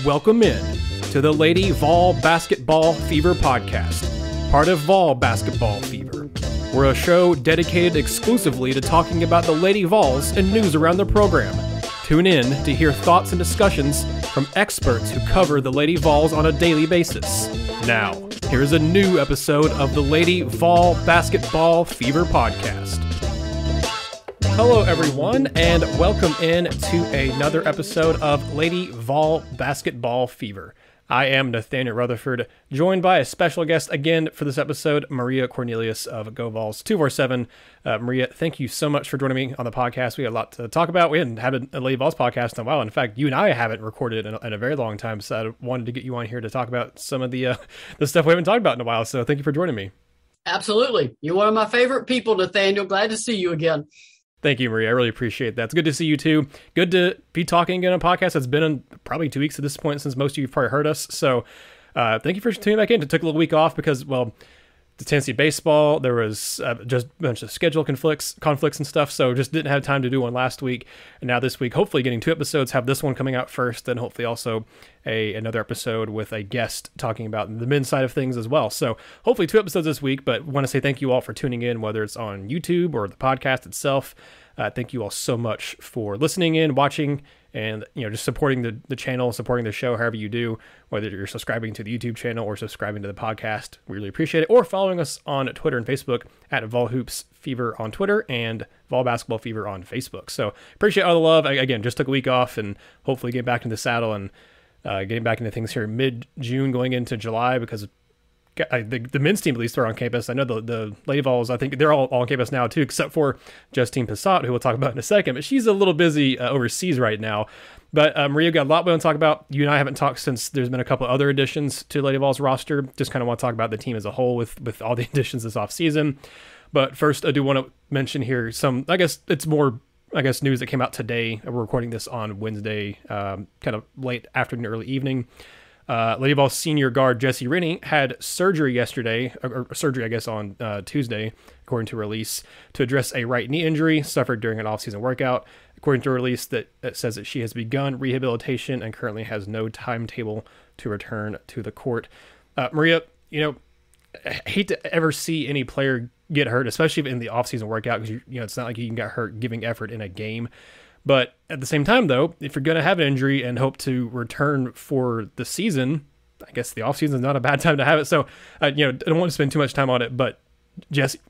welcome in to the Lady Vol Basketball Fever podcast, part of Vol Basketball Fever. We're a show dedicated exclusively to talking about the Lady Vols and news around the program. Tune in to hear thoughts and discussions from experts who cover the Lady Vols on a daily basis. Now, here's a new episode of the Lady Vol Basketball Fever podcast. Hello, everyone, and welcome in to another episode of Lady Vol Basketball Fever. I am Nathanael Rutherford, joined by a special guest again for this episode, Maria Cornelius of GoVols247. Maria, thank you so much for joining me on the podcast. We had a lot to talk about. We hadn't had a Lady Vols podcast in a while. In fact, you and I haven't recorded in a very long time, so I wanted to get you on here to talk about some of the stuff we haven't talked about in a while. So thank you for joining me. Absolutely. You're one of my favorite people, Nathaniel. Glad to see you again. Thank you, Maria. I really appreciate that. It's good to see you too. Good to be talking again on a podcast. It's been in probably 2 weeks at this point since most of you have probably heard us. So thank you for tuning back in. It took a little week off because, well, the Tennessee baseball, there was just a bunch of schedule conflicts and stuff. So just didn't have time to do one last week. And now this week, hopefully getting 2 episodes, have this one coming out first, then hopefully also another episode with a guest talking about the men's side of things as well. So hopefully 2 episodes this week, but want to say thank you all for tuning in, whether it's on YouTube or the podcast itself. Thank you all so much for listening in, watching, and just supporting the channel, supporting the show, however you do, whether you're subscribing to the YouTube channel or subscribing to the podcast. We really appreciate it. Or following us on Twitter and Facebook at Vol Hoops Fever on Twitter and Vol Basketball Fever on Facebook. So appreciate all the love. Again, just took a week off and hopefully get back into the saddle and getting back into things here mid-June going into July, because the men's team at least are on campus. I know the Lady Vols, I think they're all on campus now too, except for Justine Pissott, who we'll talk about in a second, but she's a little busy overseas right now. But Maria, got a lot we want to talk about. You and I haven't talked since there's been a couple other additions to Lady Vols roster. Just kind of want to talk about the team as a whole with all the additions this offseason. But first, I do want to mention here some, I guess it's more news that came out today. We're recording this on Wednesday, kind of late afternoon, early evening. Lady Vols senior guard Jessie Rennie had surgery yesterday, or surgery, I guess, on Tuesday, according to a release, to address a right knee injury suffered during an off-season workout. According to a release that says that she has begun rehabilitation and currently has no timetable to return to the court. Maria, I hate to ever see any player get hurt, especially in the off-season workout, because it's not like you can get hurt giving effort in a game. But at the same time, though, if you're going to have an injury and hope to return for the season, I guess the offseason is not a bad time to have it. So, I don't want to spend too much time on it. But Jessie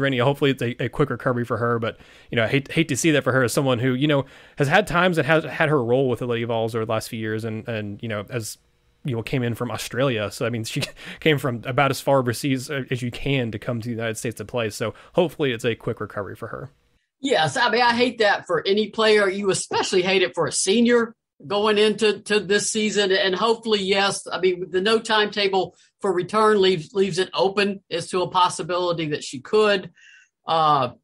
Rennie, hopefully it's a quick recovery for her. But, I hate to see that for her as someone who, has had times that has had her role with the Lady Vols over the last few years. And as came in from Australia. So, I mean, she came from about as far overseas as you can to come to the United States to play. So hopefully it's a quick recovery for her. Yes, I mean, I hate that for any player. You especially hate it for a senior going into this season. And hopefully, yes, I mean, the no timetable for return leaves it open as to a possibility that she could. You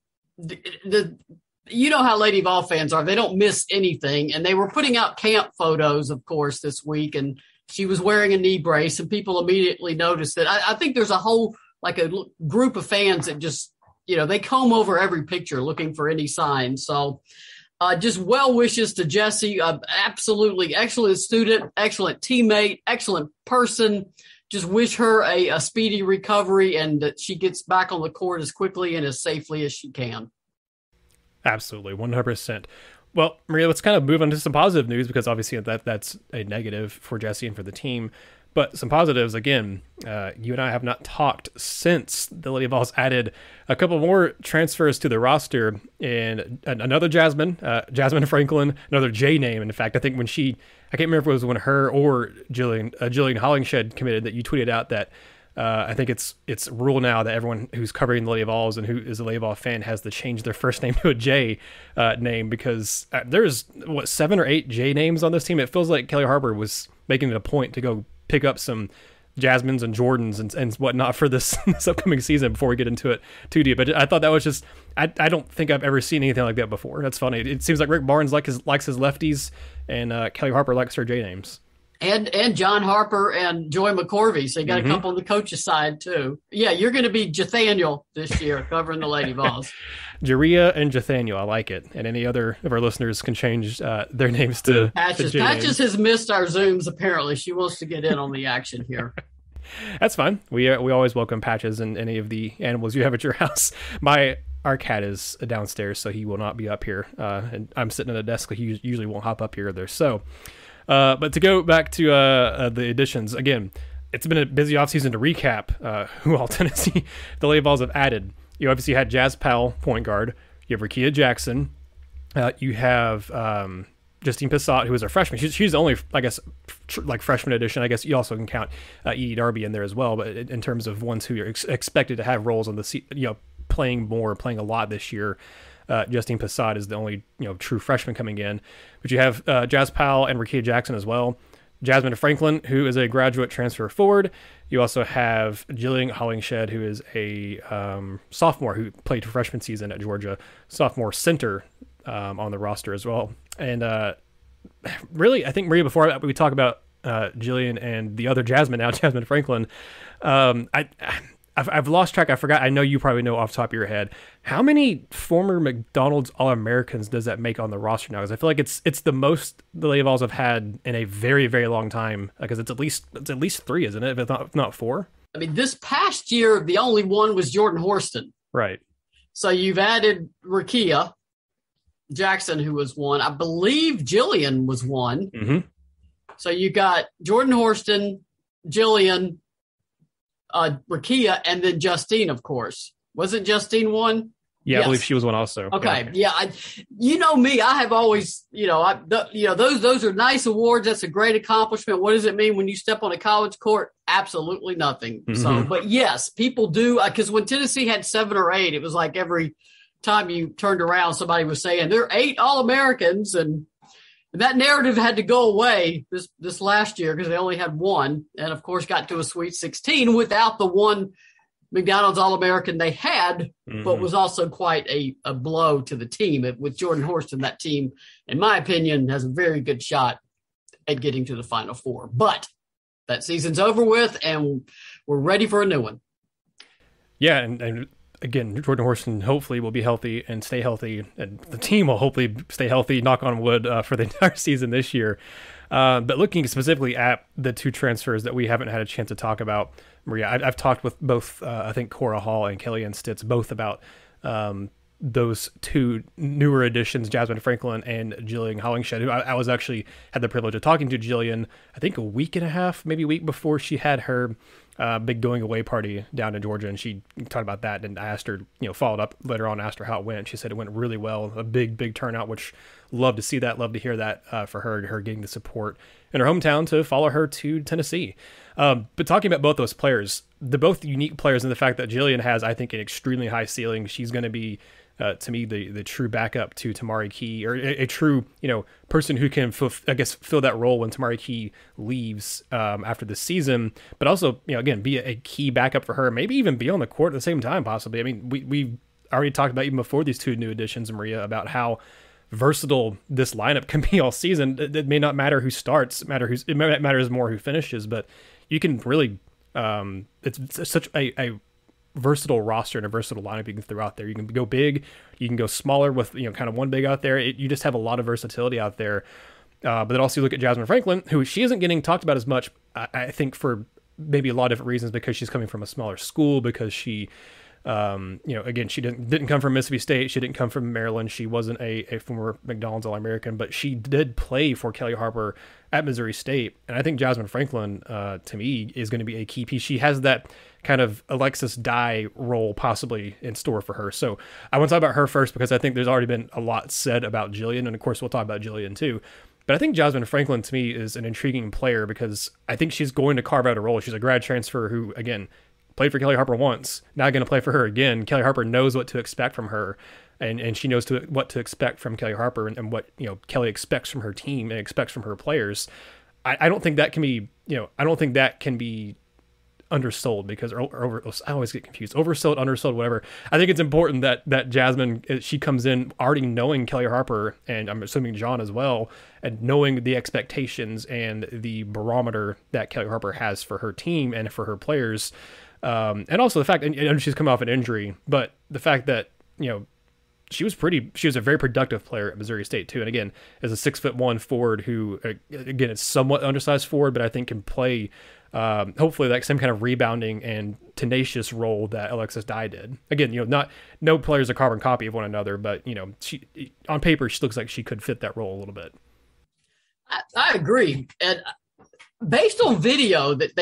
know how Lady Vol fans are. They don't miss anything. And they were putting out camp photos, of course, this week. And she was wearing a knee brace, and people immediately noticed it. I think there's a whole, like a group of fans that just, they comb over every picture looking for any signs. So just well wishes to Jessie. Absolutely excellent student, excellent teammate, excellent person. Just wish her a speedy recovery and that she gets back on the court as quickly and as safely as she can. Absolutely, 100%. Well, Maria, let's kind of move on to some positive news, because obviously that's a negative for Jessie and for the team. But some positives, again, you and I have not talked since the Lady Vols added a couple more transfers to the roster, and another Jasmine Franklin, another J name. And in fact, I think I can't remember if it was when her or Jillian Hollingshead committed, that you tweeted out that I think it's rule now that everyone who's covering the Lady Vols and who is a Lady Vol fan has to change their first name to a J name, because there's 7 or 8 J names on this team. It feels like Kelly Harper was making it a point to go pick up some Jasmines and Jordans and whatnot for this upcoming season before we get into it too deep. But I thought that was just, I don't think I've ever seen anything like that before. That's funny. It seems like Rick Barnes likes his lefties, and Kelly Harper likes her J names. And John Harper and Joy McCorvey. So you got a couple on the coach's side too. Yeah, you're going to be Nathanael this year covering the Lady Vols. Jaria and Nathanael, I like it. And any other of our listeners can change their names to Patches. To Patches has missed our Zooms, apparently. She wants to get in on the action here. That's fine. We always welcome Patches and any of the animals you have at your house. Our cat is downstairs, so he will not be up here. And I'm sitting at a desk, so he usually won't hop up here either. So, but to go back to the additions, again, it's been a busy offseason to recap who all Tennessee, the Lady Vols have added. You obviously had Jazz Powell, point guard. You have Rakia Jackson. You have Justine Pissott, who is a freshman. She's the only, I guess, like freshman edition. I guess you also can count Edie Darby in there as well. But in terms of ones who are expected to have roles on the playing a lot this year, Justine Pissott is the only true freshman coming in. But you have Jazz Powell and Rakia Jackson as well. Jasmine Franklin, who is a graduate transfer forward. You also have Jillian Hollingshead, who is a sophomore who played freshman season at Georgia, sophomore center on the roster as well. And really, I think, Maria, before we talk about Jillian and the other Jasmine now, Jasmine Franklin, I've lost track. I forgot. I know you probably know off the top of your head. How many former McDonald's All-Americans does that make on the roster now? Because I feel like it's the most the Lady Vols have had in a very, very long time. Because it's at least 3, isn't it? If not 4. I mean, this past year, the only one was Jordan Horston. Right. So you've added Rakia Jackson, who was 1. I believe Jillian was 1. Mm-hmm. So you got Jordan Horston, Jillian, Rakia, and then Justine, of course. Wasn't Justine 1? Yeah, yes. I believe she was 1 also. Okay, yeah. You know me, I have always, those are nice awards. That's a great accomplishment. What does it mean when you step on a college court? Absolutely nothing. Mm-hmm. So, but yes, people do, because when Tennessee had 7 or 8, it was like every time you turned around, somebody was saying there are 8 All-Americans, and that narrative had to go away this last year because they only had 1, and of course got to a Sweet 16 without the 1 McDonald's All-American they had, but was also quite a blow to the team. With Jordan Horston, that team, in my opinion, has a very good shot at getting to the Final Four. But that season's over with, and we're ready for a new one. Yeah, and again, Jordan Horston hopefully will be healthy and stay healthy, and the team will hopefully stay healthy, knock on wood, for the entire season this year. But looking specifically at the 2 transfers that we haven't had a chance to talk about, Maria, I've talked with both, I think, Cora Hall and Kellyanne Stitz, both about those 2 newer additions, Jasmine Franklin and Jillian Hollingshead, who I was actually had the privilege of talking to Jillian, I think a week and a half, maybe a week before she had her big going away party down in Georgia, and she talked about that, and I asked her, followed up later on, asked her how it went. She said it went really well, a big turnout, which love to see that, love to hear that for her getting the support in her hometown to follow her to Tennessee. But talking about both those players, they're both unique players in the fact that Jillian has, I think, an extremely high ceiling. She's going to be, to me, the true backup to Tamari Key, or a true, person who can, fill that role when Tamari Key leaves after the season. But also, again, be a key backup for her, maybe even be on the court at the same time, possibly. I mean, we already talked about, even before these 2 new additions, Maria, about how versatile this lineup can be all season. It may not matter who starts, it matters more who finishes, but you can really, it's such a versatile roster and a versatile lineup you can throw out there. You can go big, you can go smaller with, kind of 1 big out there. You just have a lot of versatility out there. But then also you look at Jasmine Franklin, who she isn't getting talked about as much, I think, for maybe a lot of different reasons, because she's coming from a smaller school, because she, again, she didn't come from Mississippi State. She didn't come from Maryland. She wasn't a former McDonald's All-American, but she did play for Kelly Harper at Missouri State. And I think Jasmine Franklin, to me, is going to be a key piece. She has that kind of Alexis Dye role possibly in store for her. So I want to talk about her first, because I think there's already been a lot said about Jillian, and of course we'll talk about Jillian too. But I think Jasmine Franklin, to me, is an intriguing player, because I think she's going to carve out a role. She's a grad transfer who, again, played for Kelly Harper once, now going to play for her again. Kelly Harper knows what to expect from her, and she knows what to expect from Kelly Harper, and what Kelly expects from her team and expects from her players. I don't think that can be undersold, because I always get confused, oversold, undersold, whatever. I think it's important that Jasmine, she comes in already knowing Kelly Harper, and I'm assuming John as well, and knowing the expectations and the barometer that Kelly Harper has for her team and for her players. And also the fact, and she's come off an injury, but the fact that, she was a very productive player at Missouri State too. And again, as a 6'1" forward who, again, is somewhat undersized forward, but I think can play, hopefully, that same kind of rebounding and tenacious role that Alexis Dye did. Again, no players a carbon copy of one another, but she, on paper, she looks like she could fit that role a little bit. I agree. And based on video that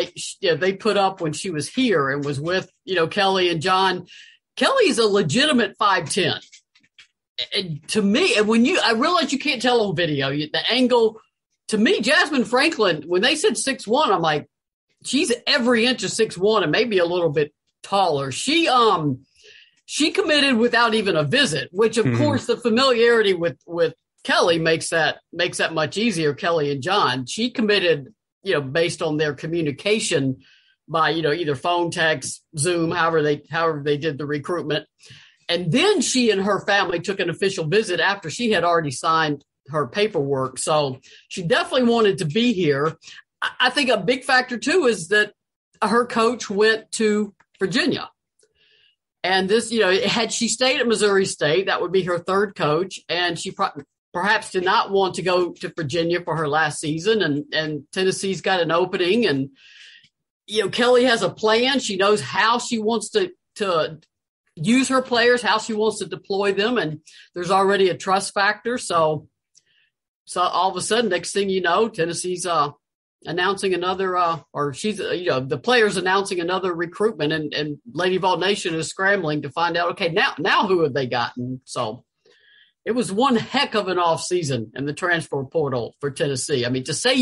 they put up when she was here and was with, Kelly and John, Kelly's a legitimate 5'10". And to me, and I realize you can't tell on video, the angle, to me, Jasmine Franklin, when they said 6'1", I'm like, she's every inch of 6'1" and maybe a little bit taller. She committed without even a visit, which of course the familiarity with Kelly makes that much easier. Kelly and John, she committed, based on their communication by, either phone, text, Zoom, however they did the recruitment. And then she and her family took an official visit after she had already signed her paperwork. So she definitely wanted to be here. I think a big factor, too, is that her coach went to Virginia. And this, had she stayed at Missouri State, that would be her third coach. And she perhaps did not want to go to Virginia for her last season. And Tennessee's got an opening. And, Kelly has a plan. She knows how she wants to use her players, how she wants to deploy them, and there's already a trust factor. So all of a sudden, next thing you know, Tennessee's announcing another, or she's, the players announcing another recruitment, and Lady Vol Nation is scrambling to find out, okay, now who have they gotten? So it was one heck of an off season in the transfer portal for Tennessee. I mean, to say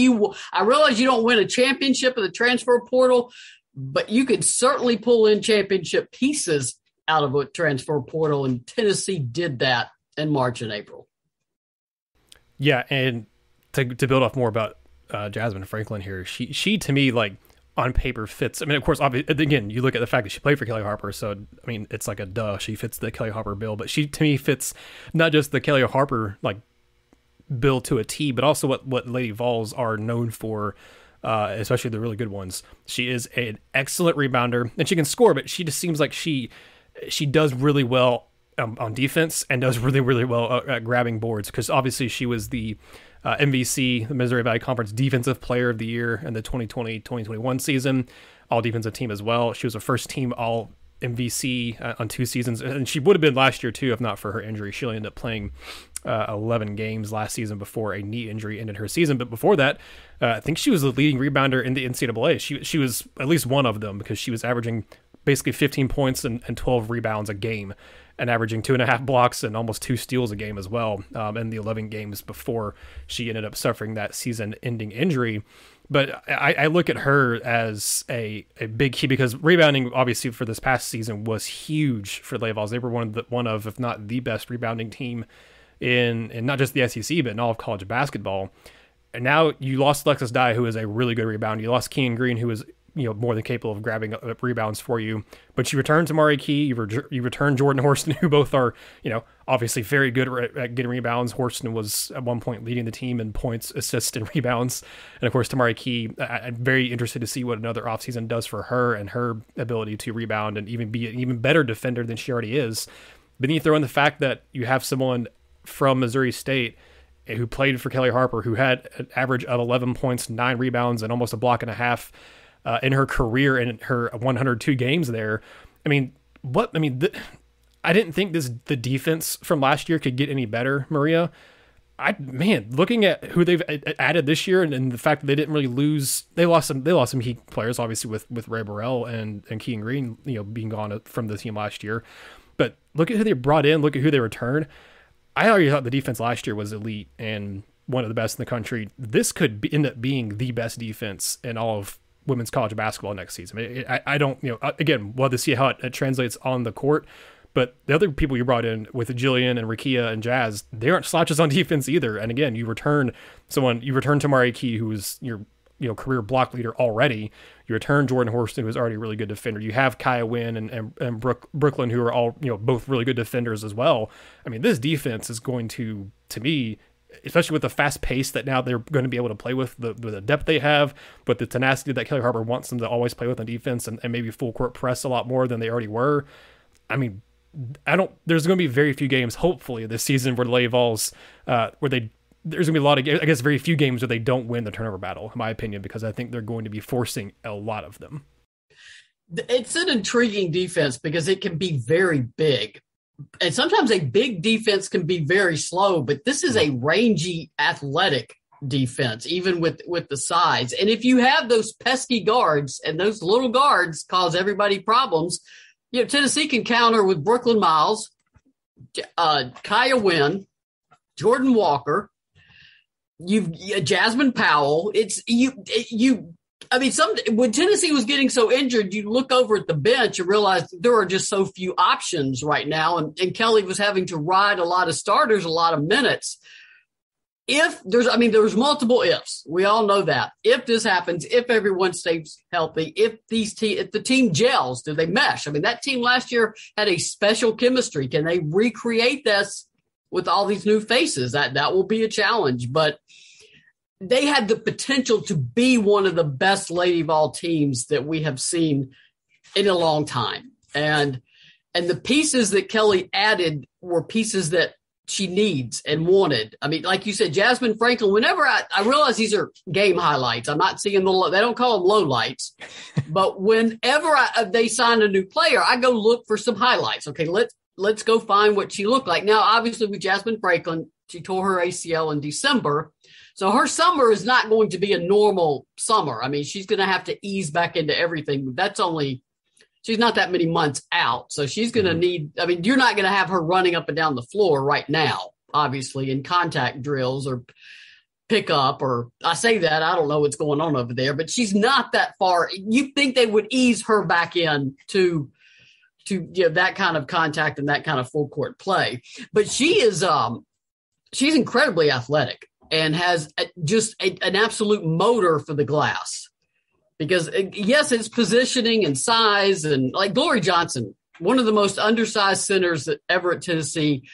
I realize you don't win a championship in the transfer portal, but you could certainly pull in championship pieces out of a transfer portal, and Tennessee did that in March and April. Yeah, and to build off more about Jasmine Franklin here, she to me, like, on paper fits. I mean, of course, again, you look at the fact that she played for Kelly Harper, so I mean, it's like a duh. She fits the Kelly Harper bill, but she to me fits not just the Kelly Harper like bill to a T, but also what Lady Vols are known for. Especially the really good ones. She is an excellent rebounder, and she can score, but she just seems like she does really well on defense and does really, really well at grabbing boards, because obviously she was the MVC, the Missouri Valley Conference Defensive Player of the Year in the 2020-2021 season, all defensive team as well. She was a first team all MVC on 2 seasons, and she would have been last year too if not for her injury. She only ended up playing 11 games last season before a knee injury ended her season. But before that, I think she was the leading rebounder in the NCAA. She was at least one of them, because she was averaging basically 15 points and 12 rebounds a game, and averaging 2.5 blocks and almost 2 steals a game as well in the 11 games before she ended up suffering that season-ending injury. But I look at her as a big key, because rebounding, obviously, for this past season was huge for Lady Vols. They were one of, if not the best rebounding team in not just the SEC, but in all of college basketball. And now you lost Alexis Dye, who is a really good rebounder. You lost Kean Green, who was more than capable of grabbing up rebounds for you. But you returned to Maria Key, you returned Jordan Horston, who both are, obviously very good at getting rebounds. Horston was at one point leading the team in points, assists, and rebounds. And of course, Tamari Key, I'm very interested to see what another offseason does for her and her ability to rebound and even be an even better defender than she already is. But then you throw in the fact that you have someone from Missouri State who played for Kelly Harper, who had an average of 11 points, 9 rebounds, and almost a block and a half in her career in her 102 games there. I didn't think the defense from last year could get any better, Maria. Looking at who they've added this year and the fact that they didn't really lose, they lost some key players, obviously with Ray Burrell and Kean Green, being gone from the team last year. But look at who they brought in, look at who they returned. I already thought the defense last year was elite and one of the best in the country. This could end up being the best defense in all of women's college basketball next season. I don't, again, we'll have to see how it translates on the court. But the other people you brought in with Jillian and Rakia and Jazz, they aren't slouches on defense either. And again, you return Tamari Key, who was your career block leader already. You return Jordan Horston, who is already a really good defender. You have Kaya Wynn and Brooklyn, who are all both really good defenders as well. I mean, this defense is going to me, especially with the fast pace that now they're going to be able to play with, the depth they have, but the tenacity that Kelly Harper wants them to always play with on defense, and maybe full court press a lot more than they already were. I mean, there's going to be very few games, hopefully, this season where the Lady Vols, there's going to be a lot of games, I guess very few games where they don't win the turnover battle, in my opinion, because I think they're going to be forcing a lot of them. It's an intriguing defense because it can be very big. And sometimes a big defense can be very slow, but this is a rangy, athletic defense, even with the size. And if you have those pesky guards, and those little guards cause everybody problems, Tennessee can counter with Brooklyn Miles, Kaya Wynn, Jordan Walker, Jasmine Powell. When Tennessee was getting so injured, you look over at the bench and realize there are just so few options right now. And Kelly was having to ride a lot of starters, a lot of minutes. There's multiple ifs. We all know that. If this happens, if everyone stays healthy, if the team gels, do they mesh? I mean, that team last year had a special chemistry. Can they recreate this with all these new faces? That will be a challenge, but they had the potential to be one of the best Lady Vol teams that we have seen in a long time. And the pieces that Kelly added were pieces that she needs and wanted. I mean, like you said, Jasmine Franklin, whenever I realize these are game highlights, I'm not seeing they don't call them low lights, but whenever they sign a new player, I go look for some highlights. Okay, let's go find what she looked like. Now, obviously with Jasmine Franklin, she tore her ACL in December. So her summer is not going to be a normal summer. I mean, she's going to have to ease back into everything. She's not that many months out. So she's going to need, you're not going to have her running up and down the floor right now, obviously, in contact drills or pickup, or I say that, I don't know what's going on over there, but she's not that far. You think they would ease her back in to that kind of contact and that kind of full court play. But she's incredibly athletic and has an absolute motor for the glass. Because, yes, it's positioning and size, and like Glory Johnson, one of the most undersized centers that ever at Tennessee,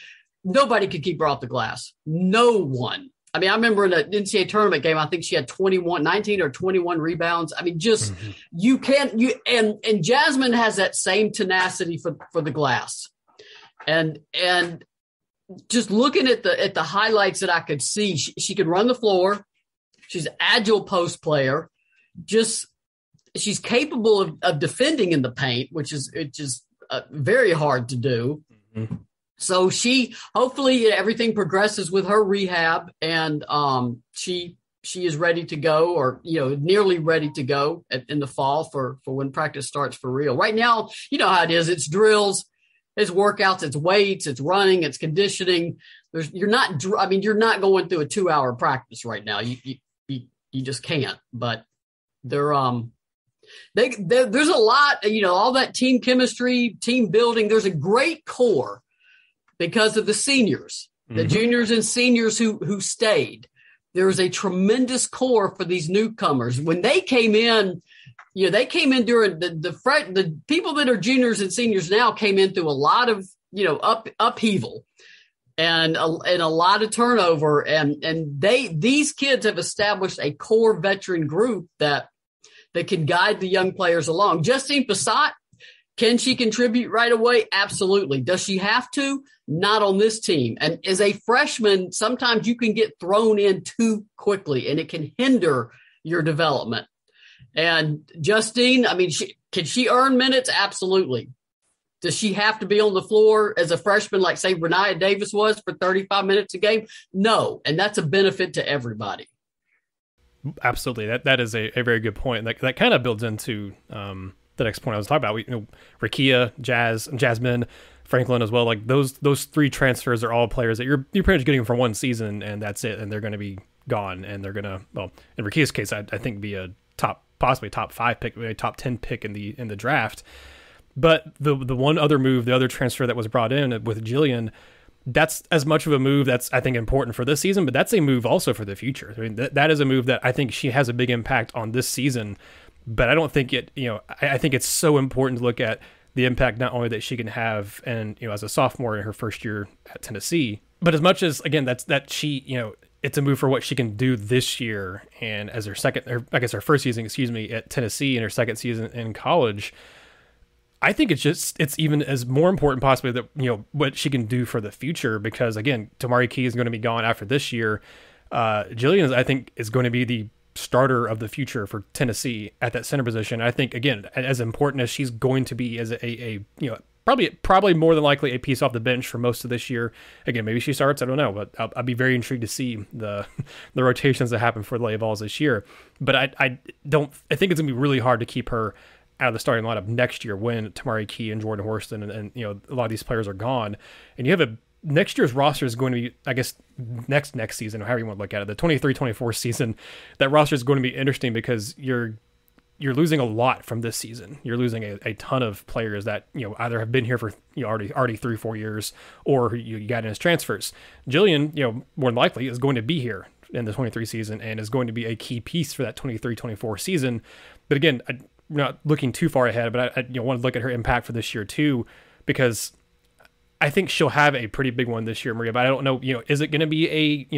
nobody could keep her off the glass. No one. I mean, I remember in an NCAA tournament game, I think she had 19 or 21 rebounds. I mean, just you can't – and Jasmine has that same tenacity for the glass. And just looking at the highlights that I could see, she could run the floor. She's an agile post player. She's capable of defending in the paint, which is very hard to do. Mm-hmm. So hopefully everything progresses with her rehab, and she is ready to go, or nearly ready to go in the fall for when practice starts for real. Right now, you know how it is. It's drills, it's workouts, it's weights, it's running, it's conditioning. You're not going through a 2-hour practice right now. You just can't. But there's a lot, all that team chemistry, team building. There's a great core because of the seniors, the juniors and seniors who stayed. There was a tremendous core for these newcomers. When they came in, they came in during the people that are juniors and seniors now came in through a lot of, upheaval and a lot of turnover. And these kids have established a core veteran group that can guide the young players along. Justine Pissott, can she contribute right away? Absolutely. Does she have to? Not on this team. And as a freshman, sometimes you can get thrown in too quickly and it can hinder your development. And Justine, can she earn minutes? Absolutely. Does she have to be on the floor as a freshman, like say Renaya Davis was, for 35 minutes a game? No. And that's a benefit to everybody. Absolutely. That is a very good point. That kind of builds into the next point I was talking about. Rakia, Jasmine, Franklin as well. Like those 3 transfers are all players that you're pretty much getting for one season, and that's it. And they're going to be gone, and they're going to, well, in Rakia's case, I think be a possibly top 5 pick, maybe top 10 pick in the draft. But the one other move, the other transfer that was brought in with Jillian, that's as much of a move that's, I think, important for this season, but that's a move also for the future. I mean, that is a move that I think she has a big impact on this season, but I don't think it, I think it's so important to look at the impact not only that she can have and, as a sophomore in her first year at Tennessee, but as much as, again, that she, it's a move for what she can do this year. And as her her first season, at Tennessee and her second season in college, I think it's even as more important possibly that, what she can do for the future, because again, Tamari Key is going to be gone after this year. Jillian, I think, is going to be the starter of the future for Tennessee at that center position. I think, again, as important as she's going to be as a probably more than likely a piece off the bench for most of this year. Again, maybe she starts, I don't know, but I'll be very intrigued to see the rotations that happen for the Lady Vols this year. But I think it's going to be really hard to keep her out of the starting lineup next year when Tamari Key and Jordan Horston and a lot of these players are gone. And you have next year's roster is going to be, I guess, next season, however you want to look at it, the 23-24 season, that roster is going to be interesting because you're losing a lot from this season. You're losing a ton of players that, either have been here for, already 3-4 years, or you got in as transfers. Jillian, more than likely is going to be here in the 23 season and is going to be a key piece for that 23-24 season. But again, I'm not looking too far ahead, but I want to look at her impact for this year too, because I think she'll have a pretty big one this year, Maria, but I don't know, is it going to be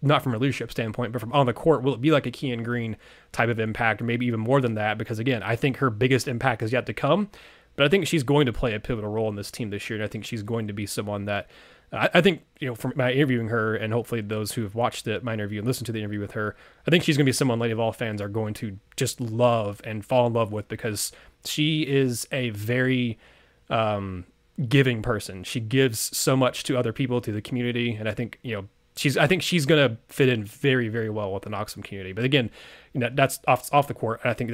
not from a leadership standpoint, but from on the court, will it be like a Kean Green type of impact, or maybe even more than that? Because again, I think her biggest impact is yet to come, but I think she's going to play a pivotal role in this team this year. And I think she's going to be someone that I think, from my interviewing her, and hopefully those who have watched my interview and listened to the interview with her, I think she's going to be someone Lady Vol fans are going to just love and fall in love with, because she is a very, giving person. She gives so much to other people, to the community, and I think she's going to fit in very, very well with the Knoxville community. But again, that's off the court. I think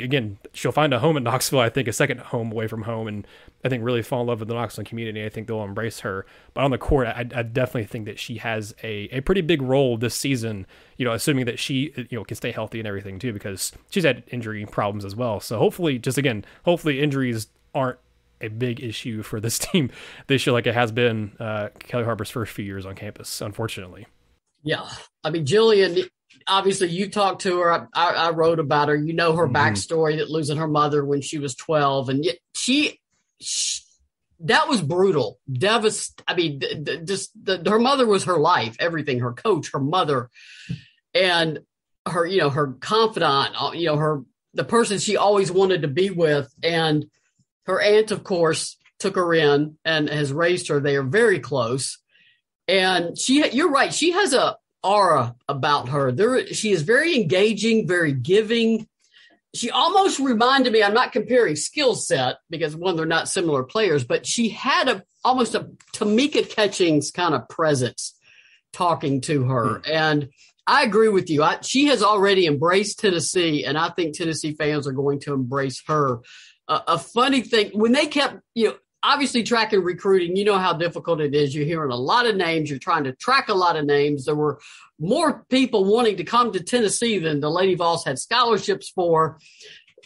again, she'll find a home in Knoxville. I think a second home away from home, and I think really fall in love with the Knoxville community. I think they'll embrace her. But on the court, I definitely think that she has a pretty big role this season. Assuming that she can stay healthy and everything too, because she's had injury problems as well. So hopefully injuries aren't a big issue for this team this year, like it has been Kelly Harper's first few years on campus, unfortunately. Yeah. I mean, Jillian, obviously you talked to her. I wrote about her. Her backstory, that losing her mother when she was 12. And yet she that was brutal. I mean, her mother was her life, everything, her coach, her mother, and her, her confidant, the person she always wanted to be with. And her aunt, of course, took her in and has raised her. They are very close. And you're right. She has a aura about her. She is very engaging, very giving. She almost reminded me, I'm not comparing skill set because, one, they're not similar players, but she had almost a Tamika Catchings kind of presence talking to her. And I agree with you. She has already embraced Tennessee, and I think Tennessee fans are going to embrace her. A funny thing, when they kept, obviously tracking recruiting, how difficult it is. You're hearing a lot of names. You're trying to track a lot of names. There were more people wanting to come to Tennessee than the Lady Vols had scholarships for.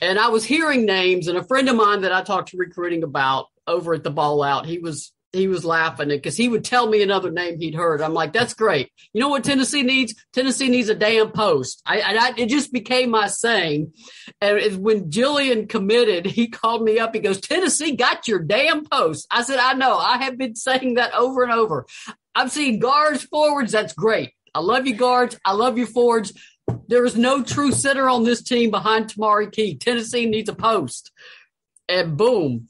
And I was hearing names, and a friend of mine that I talked to recruiting about over at the Ball Out, he was laughing because he would tell me another name he'd heard. I'm like, that's great. You know what Tennessee needs? Tennessee needs a damn post. It just became my saying. And when Jillian committed, he called me up. He goes, Tennessee got your damn post. I said, I know. I have been saying that over and over. I've seen guards, forwards. That's great. I love you guards. I love you forwards. There is no true center on this team behind Tamari Key. Tennessee needs a post. And boom.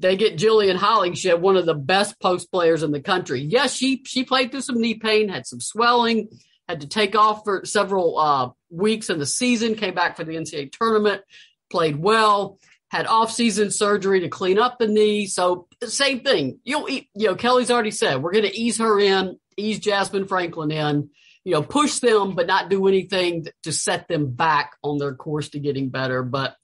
They get Jillian Hollingshead, one of the best post players in the country. Yes, she played through some knee pain, had some swelling, had to take off for several weeks in the season, came back for the NCAA tournament, played well, had offseason surgery to clean up the knee. So same thing. Kelly's already said, we're going to ease her in, ease Jasmine Franklin in, push them, but not do anything to set them back on their course to getting better. But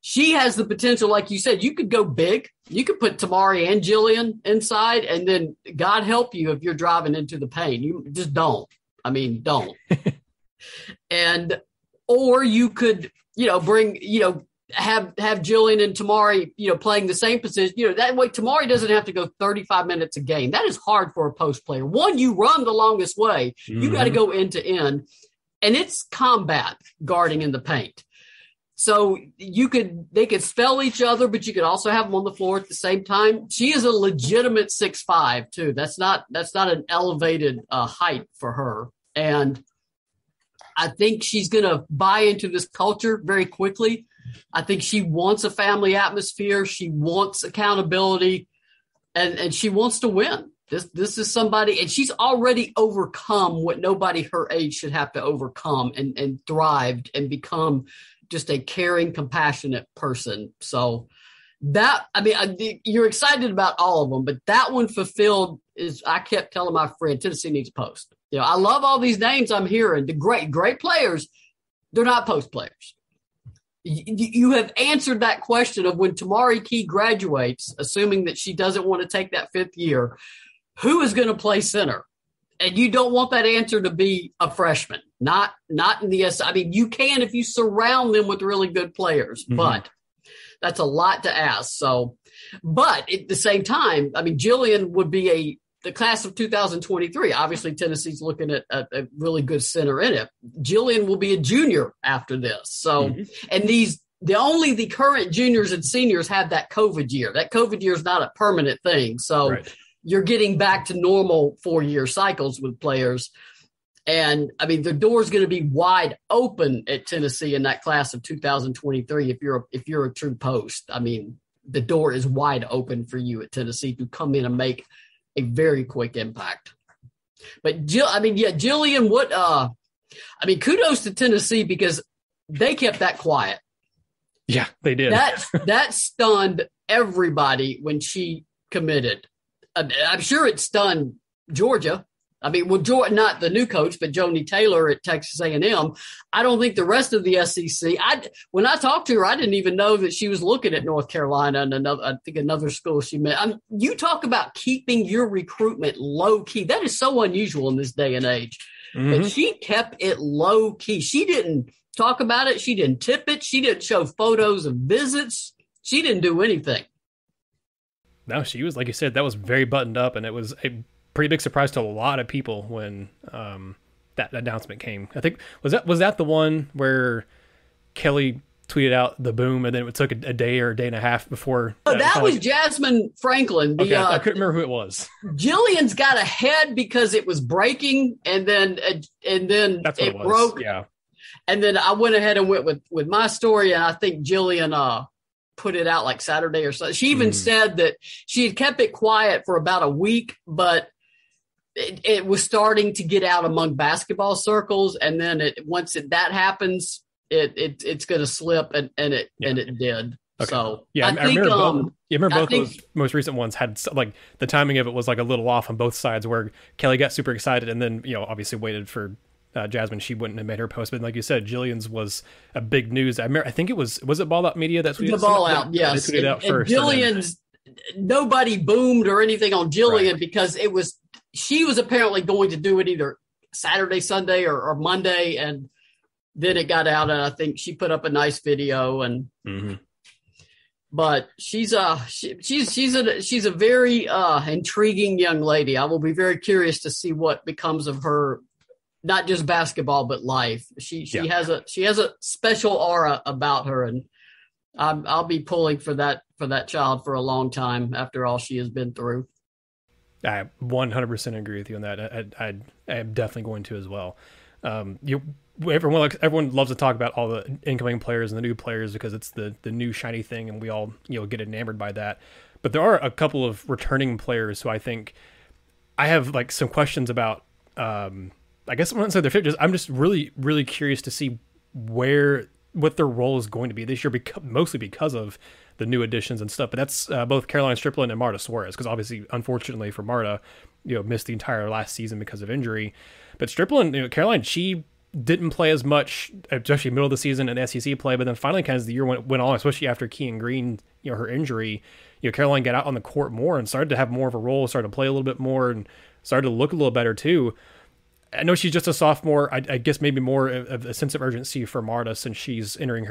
she has the potential, like you said, you could go big. You could put Tamari and Jillian inside, and then God help you if you're driving into the pain. You just don't. I mean, don't. Or you could, bring, have Jillian and Tamari, playing the same position. That way Tamari doesn't have to go 35 minutes a game. That is hard for a post player. One, you run the longest way. Mm-hmm. You got to go end to end, and it's combat guarding in the paint. So they could spell each other, but you could also have them on the floor at the same time. She is a legitimate 6'5" too. That's not an elevated height for her. And I think she's going to buy into this culture very quickly. I think she wants a family atmosphere. She wants accountability, and she wants to win. This is somebody, and she's already overcome what nobody her age should have to overcome, and thrived and become just a caring, compassionate person. So you're excited about all of them, but that one fulfilled is, I kept telling my friend, Tennessee needs a post. I love all these names I'm hearing. The great players, they're not post players. You have answered that question of when Tamari Key graduates, assuming that she doesn't want to take that 5th year, who is going to play center? And you don't want that answer to be a freshman, not in the S. I mean, you can if you surround them with really good players, but that's a lot to ask. So, but at the same time, I mean, Jillian would be the class of 2023. Obviously, Tennessee's looking at a really good center in it. Jillian will be a junior after this. So, and the current juniors and seniors have that COVID year. That COVID year is not a permanent thing. So you're getting back to normal 4-year cycles with players. And I mean, the door's going to be wide open at Tennessee in that class of 2023. If you're a true post, I mean, the door is wide open for you at Tennessee to come in and make a very quick impact. But Jillian, kudos to Tennessee because they kept that quiet. Yeah, they did. That stunned everybody when she committed. I'm sure it stunned Georgia. I mean, not the new coach, but Joni Taylor at Texas A&M. I don't think the rest of the SEC. When I talked to her, I didn't even know that she was looking at North Carolina and another school she met. You talk about keeping your recruitment low key. That is so unusual in this day and age. But she kept it low key. She didn't talk about it. She didn't tip it. She didn't show photos of visits. She didn't do anything. No, she was, like you said, that was very buttoned up, and it was a pretty big surprise to a lot of people when that announcement came. I think was that the one where Kelly tweeted out the boom, and then it took a day or a day and a half before. Oh, that was Jasmine Franklin. I couldn't remember who it was. Jillian's got ahead because it was breaking, and then that's what it broke. Yeah, and then I went ahead and went with my story, and I think Jillian put it out like Saturday or so. She even said that she had kept it quiet for about a week, but it was starting to get out among basketball circles. And then once that happens, it's going to slip, and it did. Okay. So yeah, I remember both those most recent ones had like the timing of it was like a little off on both sides, where Kelly got super excited and then obviously waited for Jasmine. She wouldn't have made her post, but like you said, Jillian's was a big news. I think it was it Ball Out Media that tweeted the ball out. Yes, they tweeted out first. Jillian's nobody boomed or anything on Jillian because she was apparently going to do it either Saturday, Sunday, or Monday, and then it got out, and I think she put up a nice video. And but she's a very intriguing young lady. I will be very curious to see what becomes of her. Not just basketball, but life. She has a special aura about her, and I'll be pulling for that child for a long time after all she has been through. I 100% agree with you on that. I am definitely going to as well. Everyone loves to talk about all the incoming players and the new players because it's the new shiny thing, and we all get enamored by that. But there are a couple of returning players who I think I have like some questions about. I guess I'm not saying they're fit. I'm just really, really curious to see what their role is going to be this year, mostly because of the new additions and stuff. But that's both Caroline Strickland and Marta Suarez, because obviously, unfortunately for Marta, missed the entire last season because of injury. But Strickland, Caroline, she didn't play as much, especially middle of the season in SEC play. But then finally, kind of as the year went on, especially after Kean Green, her injury, Caroline got out on the court more and started to have more of a role, started to play a little bit more, and started to look a little better too. I know she's just a sophomore. I guess maybe more of a sense of urgency for Marta since she's entering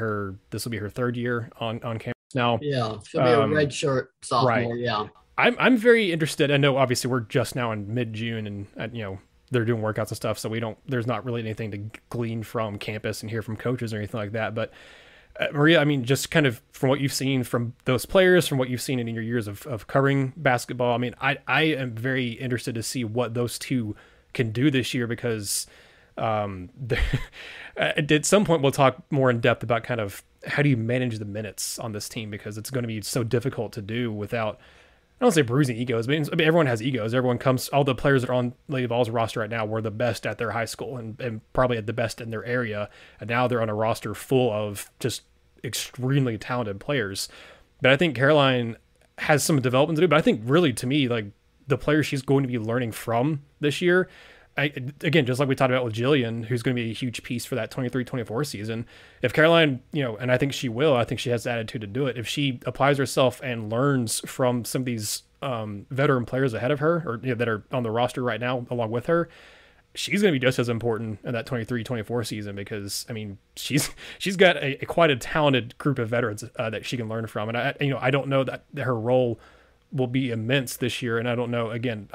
this will be her third year on campus now. Yeah, she'll be a redshirt sophomore. Right. Yeah. I'm very interested. I know obviously we're just now in mid-June and they're doing workouts and stuff, so there's not really anything to glean from campus and hear from coaches or anything like that. But Maria, I mean, just kind of from what you've seen from those players, from what you've seen in your years of covering basketball, I mean, I am very interested to see what those two can do this year because at some point we'll talk more in depth about kind of how do you manage the minutes on this team because it's going to be so difficult to do without, I don't say bruising egos, but everyone has egos. All the players that are on Lady Vols roster right now were the best at their high school and probably at the best in their area. And now they're on a roster full of just extremely talented players. But I think Caroline has some development to do. But I think really to me, like the players she's going to be learning from this year, again, just like we talked about with Jillian, who's going to be a huge piece for that 23-24 season. If Caroline, and I think she will, I think she has the attitude to do it. If she applies herself and learns from some of these veteran players ahead of her or that are on the roster right now along with her, she's going to be just as important in that 23-24 season because, I mean, she's got quite a talented group of veterans that she can learn from. And I don't know that her role will be immense this year. And I don't know, again,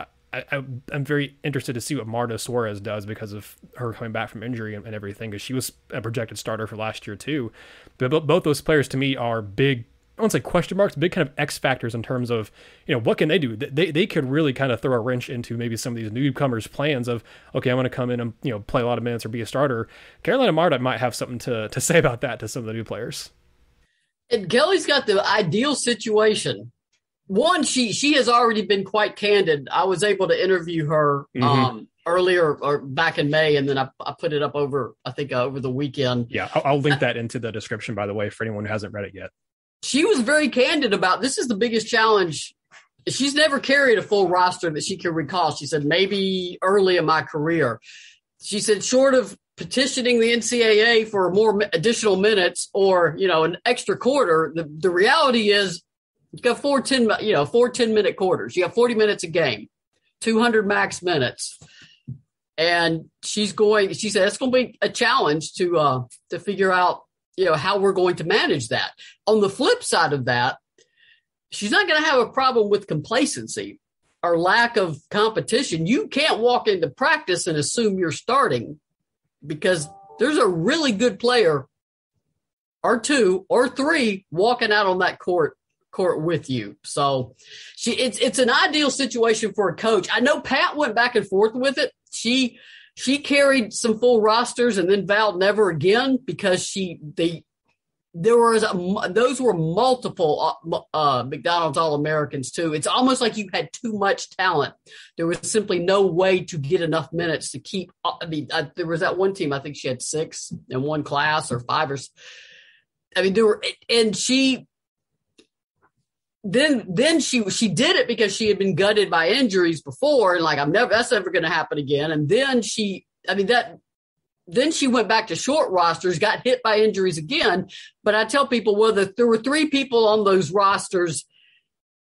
I'm very interested to see what Marta Suarez does because of her coming back from injury and everything, because she was a projected starter for last year too. But both those players to me are big, I won't say question marks, big kind of X factors in terms of, what can they do? They could really kind of throw a wrench into maybe some of these newcomers' plans of, okay, I'm going to come in and, play a lot of minutes or be a starter. Carolina Marta might have something to say about that to some of the new players. And Kelly's got the ideal situation. One, she has already been quite candid. I was able to interview her earlier or back in May, and then I put it up over the weekend. Yeah, I'll link that into the description, by the way, for anyone who hasn't read it yet. She was very candid about this is the biggest challenge. She's never carried a full roster that she can recall. She said, maybe early in my career. She said, short of petitioning the NCAA for more additional minutes or, an extra quarter, the reality is, you got 4 10-minute quarters. You got 40 minutes a game, 200 max minutes. And she said it's going to be a challenge to figure out, how we're going to manage that. On the flip side of that, she's not going to have a problem with complacency or lack of competition. You can't walk into practice and assume you're starting because there's a really good player or two or three walking out on that court with you. So it's an ideal situation for a coach. I know Pat went back and forth with it. She carried some full rosters and then vowed never again because those were multiple McDonald's All-Americans too. It's almost like you had too much talent. There was simply no way to get enough minutes to keep. There was that one team, I think she had 6 in one class or 5 or. There were, and she. Then she did it because she had been gutted by injuries before, and that's never going to happen again. And then she went back to short rosters, got hit by injuries again. But I tell people, there were 3 people on those rosters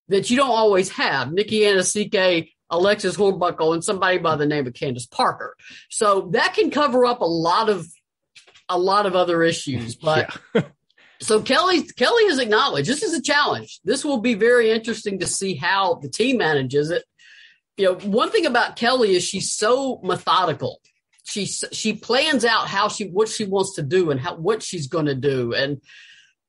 that you don't always have: Nikki Anasike, Alexis Hornbuckle, and somebody by the name of Candace Parker. So that can cover up a lot of other issues, but. Yeah. So Kelly has acknowledged this is a challenge. This will be very interesting to see how the team manages it. One thing about Kelly is she's so methodical. She plans out what she wants to do and what she's going to do, and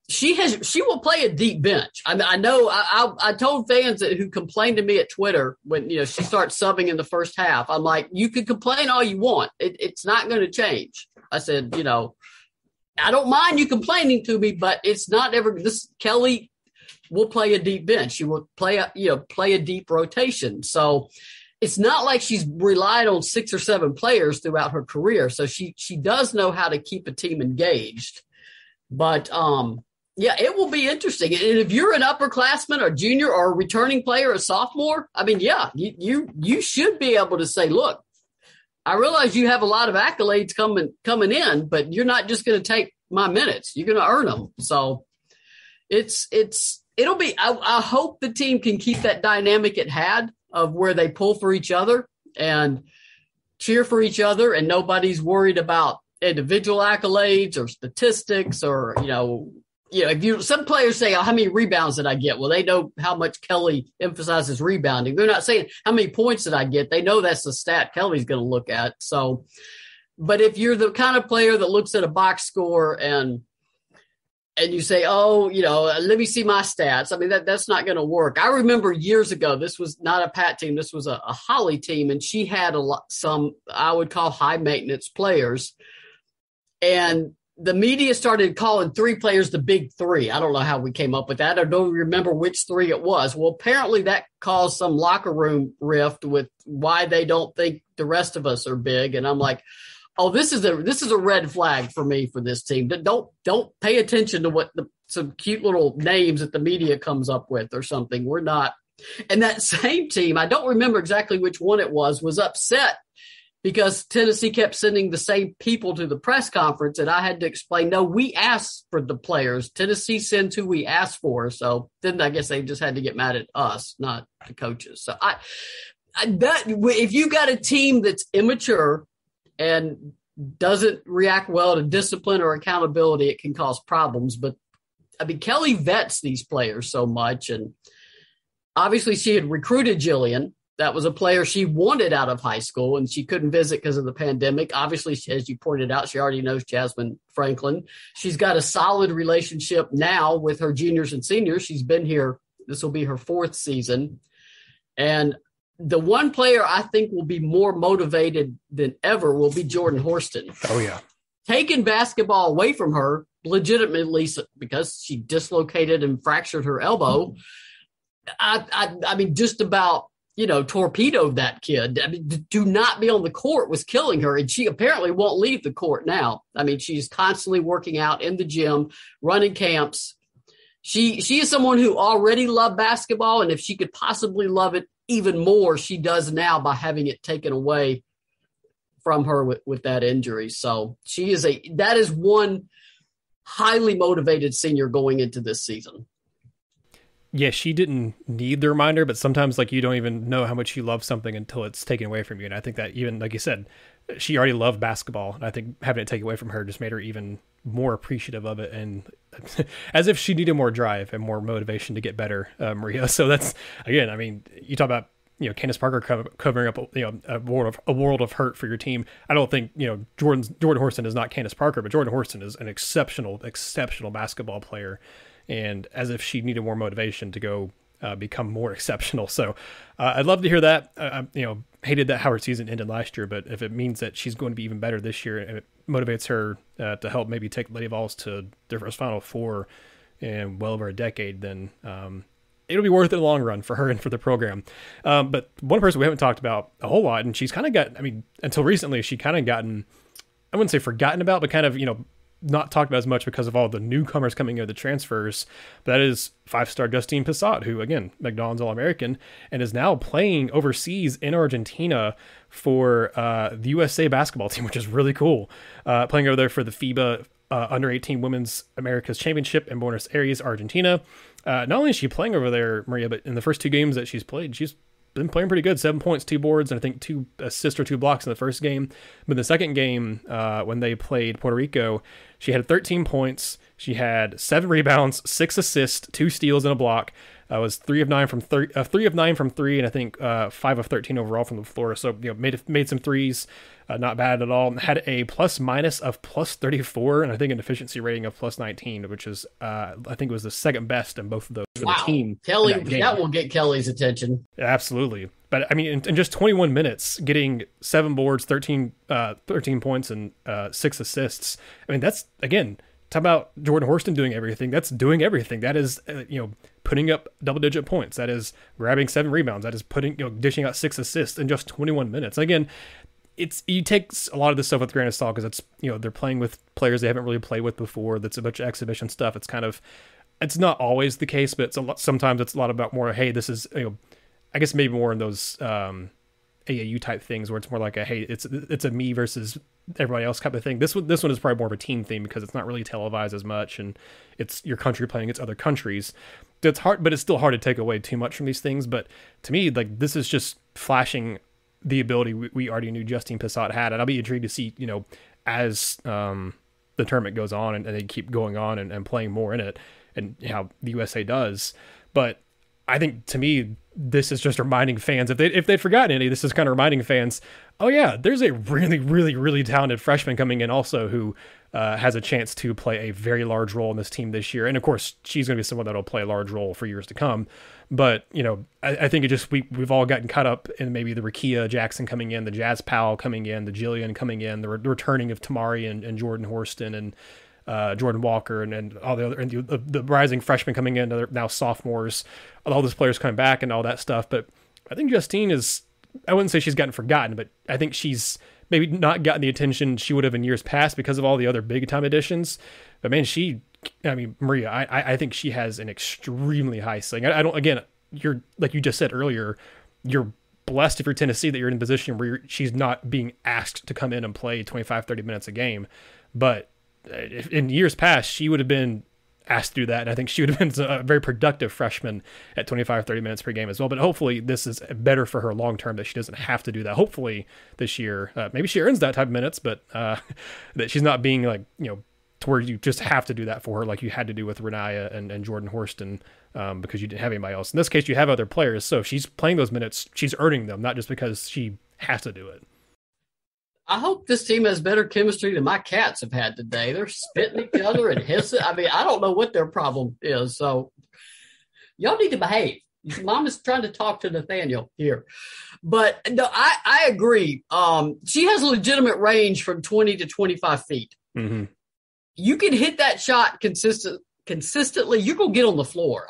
she will play a deep bench. I know I told fans who complained to me at Twitter when she starts subbing in the first half. I'm like, you can complain all you want. It's not going to change. I said, I don't mind you complaining to me, but it's not ever this. Kelly will play a deep bench. She will play a deep rotation. So it's not like she's relied on 6 or 7 players throughout her career. So she does know how to keep a team engaged. But it will be interesting. And if you're an upperclassman or junior or a returning player, a sophomore, you should be able to say, look, I realize you have a lot of accolades coming in, but you're not just going to take my minutes. You're going to earn them. So it'll be, I hope the team can keep that dynamic it had of where they pull for each other. And cheer for each other and nobody's worried about individual accolades or statistics or, some players say, oh, how many rebounds did I get? Well, they know how much Kelly emphasizes rebounding. They're not saying how many points did I get. They know that's the stat Kelly's going to look at. So, but if you're the kind of player that looks at a box score and you say, oh, let me see my stats. I mean, that's not going to work. I remember years ago, this was not a Pat team. This was a Holly team. And she had some I would call high maintenance players. And the media started calling three players the big three. I don't know how we came up with that. I don't remember which three it was. Well, apparently that caused some locker room rift with why they don't think the rest of us are big. And I'm like, oh, this is a red flag for me for this team. Don't pay attention to what some cute little names that the media comes up with or something. We're not. And that same team, I don't remember exactly which one it was upset because Tennessee kept sending the same people to the press conference, and I had to explain, no, we asked for the players. Tennessee sends who we asked for. So then I guess they just had to get mad at us, not the coaches. So if you got a team that's immature and doesn't react well to discipline or accountability, it can cause problems. But I mean, Kelly vets these players so much. And obviously she had recruited Jillian. That was a player she wanted out of high school, and she couldn't visit because of the pandemic. Obviously, as you pointed out, she already knows Jasmine Franklin. She's got a solid relationship now with her juniors and seniors. She's been here. This will be her fourth season. And the one player I think will be more motivated than ever will be Jordan Horston. Oh, yeah. Taking basketball away from her legitimately because she dislocated and fractured her elbow. I mean, just about, torpedoed that kid. I mean, to not be on the court was killing her. And she apparently won't leave the court now. I mean, she's constantly working out in the gym, running camps. She is someone who already loved basketball. And if she could possibly love it even more, she does now by having it taken away from her with that injury. So that is one highly motivated senior going into this season. Yeah, she didn't need the reminder, but sometimes you don't even know how much you love something until it's taken away from you. And I think that even, like you said, she already loved basketball. And I think having it taken away from her just made her even more appreciative of it. And as if she needed more drive and more motivation to get better, Maria. So that's, again, I mean, you talk about, Candace Parker covering up, a world of hurt for your team. I don't think, Jordan Horston is not Candace Parker, but Jordan Horston is an exceptional basketball player. And as if she needed more motivation to go become more exceptional. So I'd love to hear that. Hated that how her season ended last year, but if it means that she's going to be even better this year and it motivates her to help maybe take Lady Vols to their first Final Four in well over a decade, then it'll be worth it in the long run for her and for the program. But one person we haven't talked about a whole lot, and she's kind of until recently, she kind of gotten, I wouldn't say forgotten about, but kind of, not talked about as much because of all the newcomers coming in, the transfers. But that is 5-star Justine Pissott, who, again, McDonald's All-American, and is now playing overseas in Argentina for the USA basketball team, which is really cool. Playing over there for the FIBA Under-18 Women's Americas Championship in Buenos Aires, Argentina. Not only is she playing over there, Maria, but in the first two games that she's played, she's been playing pretty good. 7 points, 2 boards, and I think 2 assists or 2 blocks in the first game. But in the second game, when they played Puerto Rico, she had 13 points. She had 7 rebounds, 6 assists, 2 steals, and a block. Was 3 of 9 from 3, and I think 5 of 13 overall from the floor. So made some threes, not bad at all. Had a plus minus of plus 34, and I think an efficiency rating of plus 19, which is I think it was the second best in both of those for the team. Kelly, that will get Kelly's attention. Yeah, absolutely. But I mean, in just 21 minutes, getting 7 boards, 13 points, and 6 assists. I mean, that's, again, talk about Jordan Horston doing everything. That's doing everything. That is, putting up double-digit points. That is grabbing 7 rebounds. That is dishing out 6 assists in just 21 minutes. Again, you take a lot of this stuff with a grain of salt because it's, they're playing with players they haven't really played with before. That's a bunch of exhibition stuff. It's not always the case, but sometimes it's a lot about more, hey, this is, I guess maybe more in those AAU type things where it's more like hey, it's a me versus everybody else type of thing. This one is probably more of a team theme because it's not really televised as much, and it's your country playing against other countries. It's hard, but it's still hard to take away too much from these things. But to me, this is just flashing the ability we already knew Justine Pissott had. And I'll be intrigued to see, as the tournament goes on and they keep going on and playing more in it and how the USA does. But I think, to me, this is just reminding fans, if they'd forgotten any, this is kind of reminding fans, oh yeah, there's a really, really, really talented freshman coming in also who has a chance to play a very large role in this team this year. And of course, she's going to be someone that'll play a large role for years to come. But, I think we've all gotten caught up in maybe the Rakia Jackson coming in, the Jazz Powell coming in, the Jillian coming in, the returning of Tamari and Jordan Horston and Jordan Walker and all the other, and the rising freshmen coming in, they're now sophomores, all those players coming back and all that stuff. But I think Justine I wouldn't say she's gotten forgotten, but I think she's maybe not gotten the attention she would have in years past because of all the other big time additions. But man, Maria, I think she has an extremely high ceiling. You're, like you just said earlier, you're blessed if you're Tennessee that you're in a position where she's not being asked to come in and play 25, 30 minutes a game. But in years past, she would have been asked to do that, and I think she would have been a very productive freshman at 25, 30 minutes per game as well. But hopefully this is better for her long term, that she doesn't have to do that. Hopefully this year, maybe she earns that type of minutes, but that she's not being to where you just have to do that for her like you had to do with Renaya and Jordan Horston because you didn't have anybody else. In this case, you have other players, so if she's playing those minutes, she's earning them, not just because she has to do it. I hope this team has better chemistry than my cats have had today. They're spitting each other and hissing. I mean, I don't know what their problem is. So y'all need to behave. Mom is trying to talk to Nathanael here. But no, I agree. She has legitimate range from 20 to 25 feet. Mm-hmm. You can hit that shot consistently. You're going to get on the floor.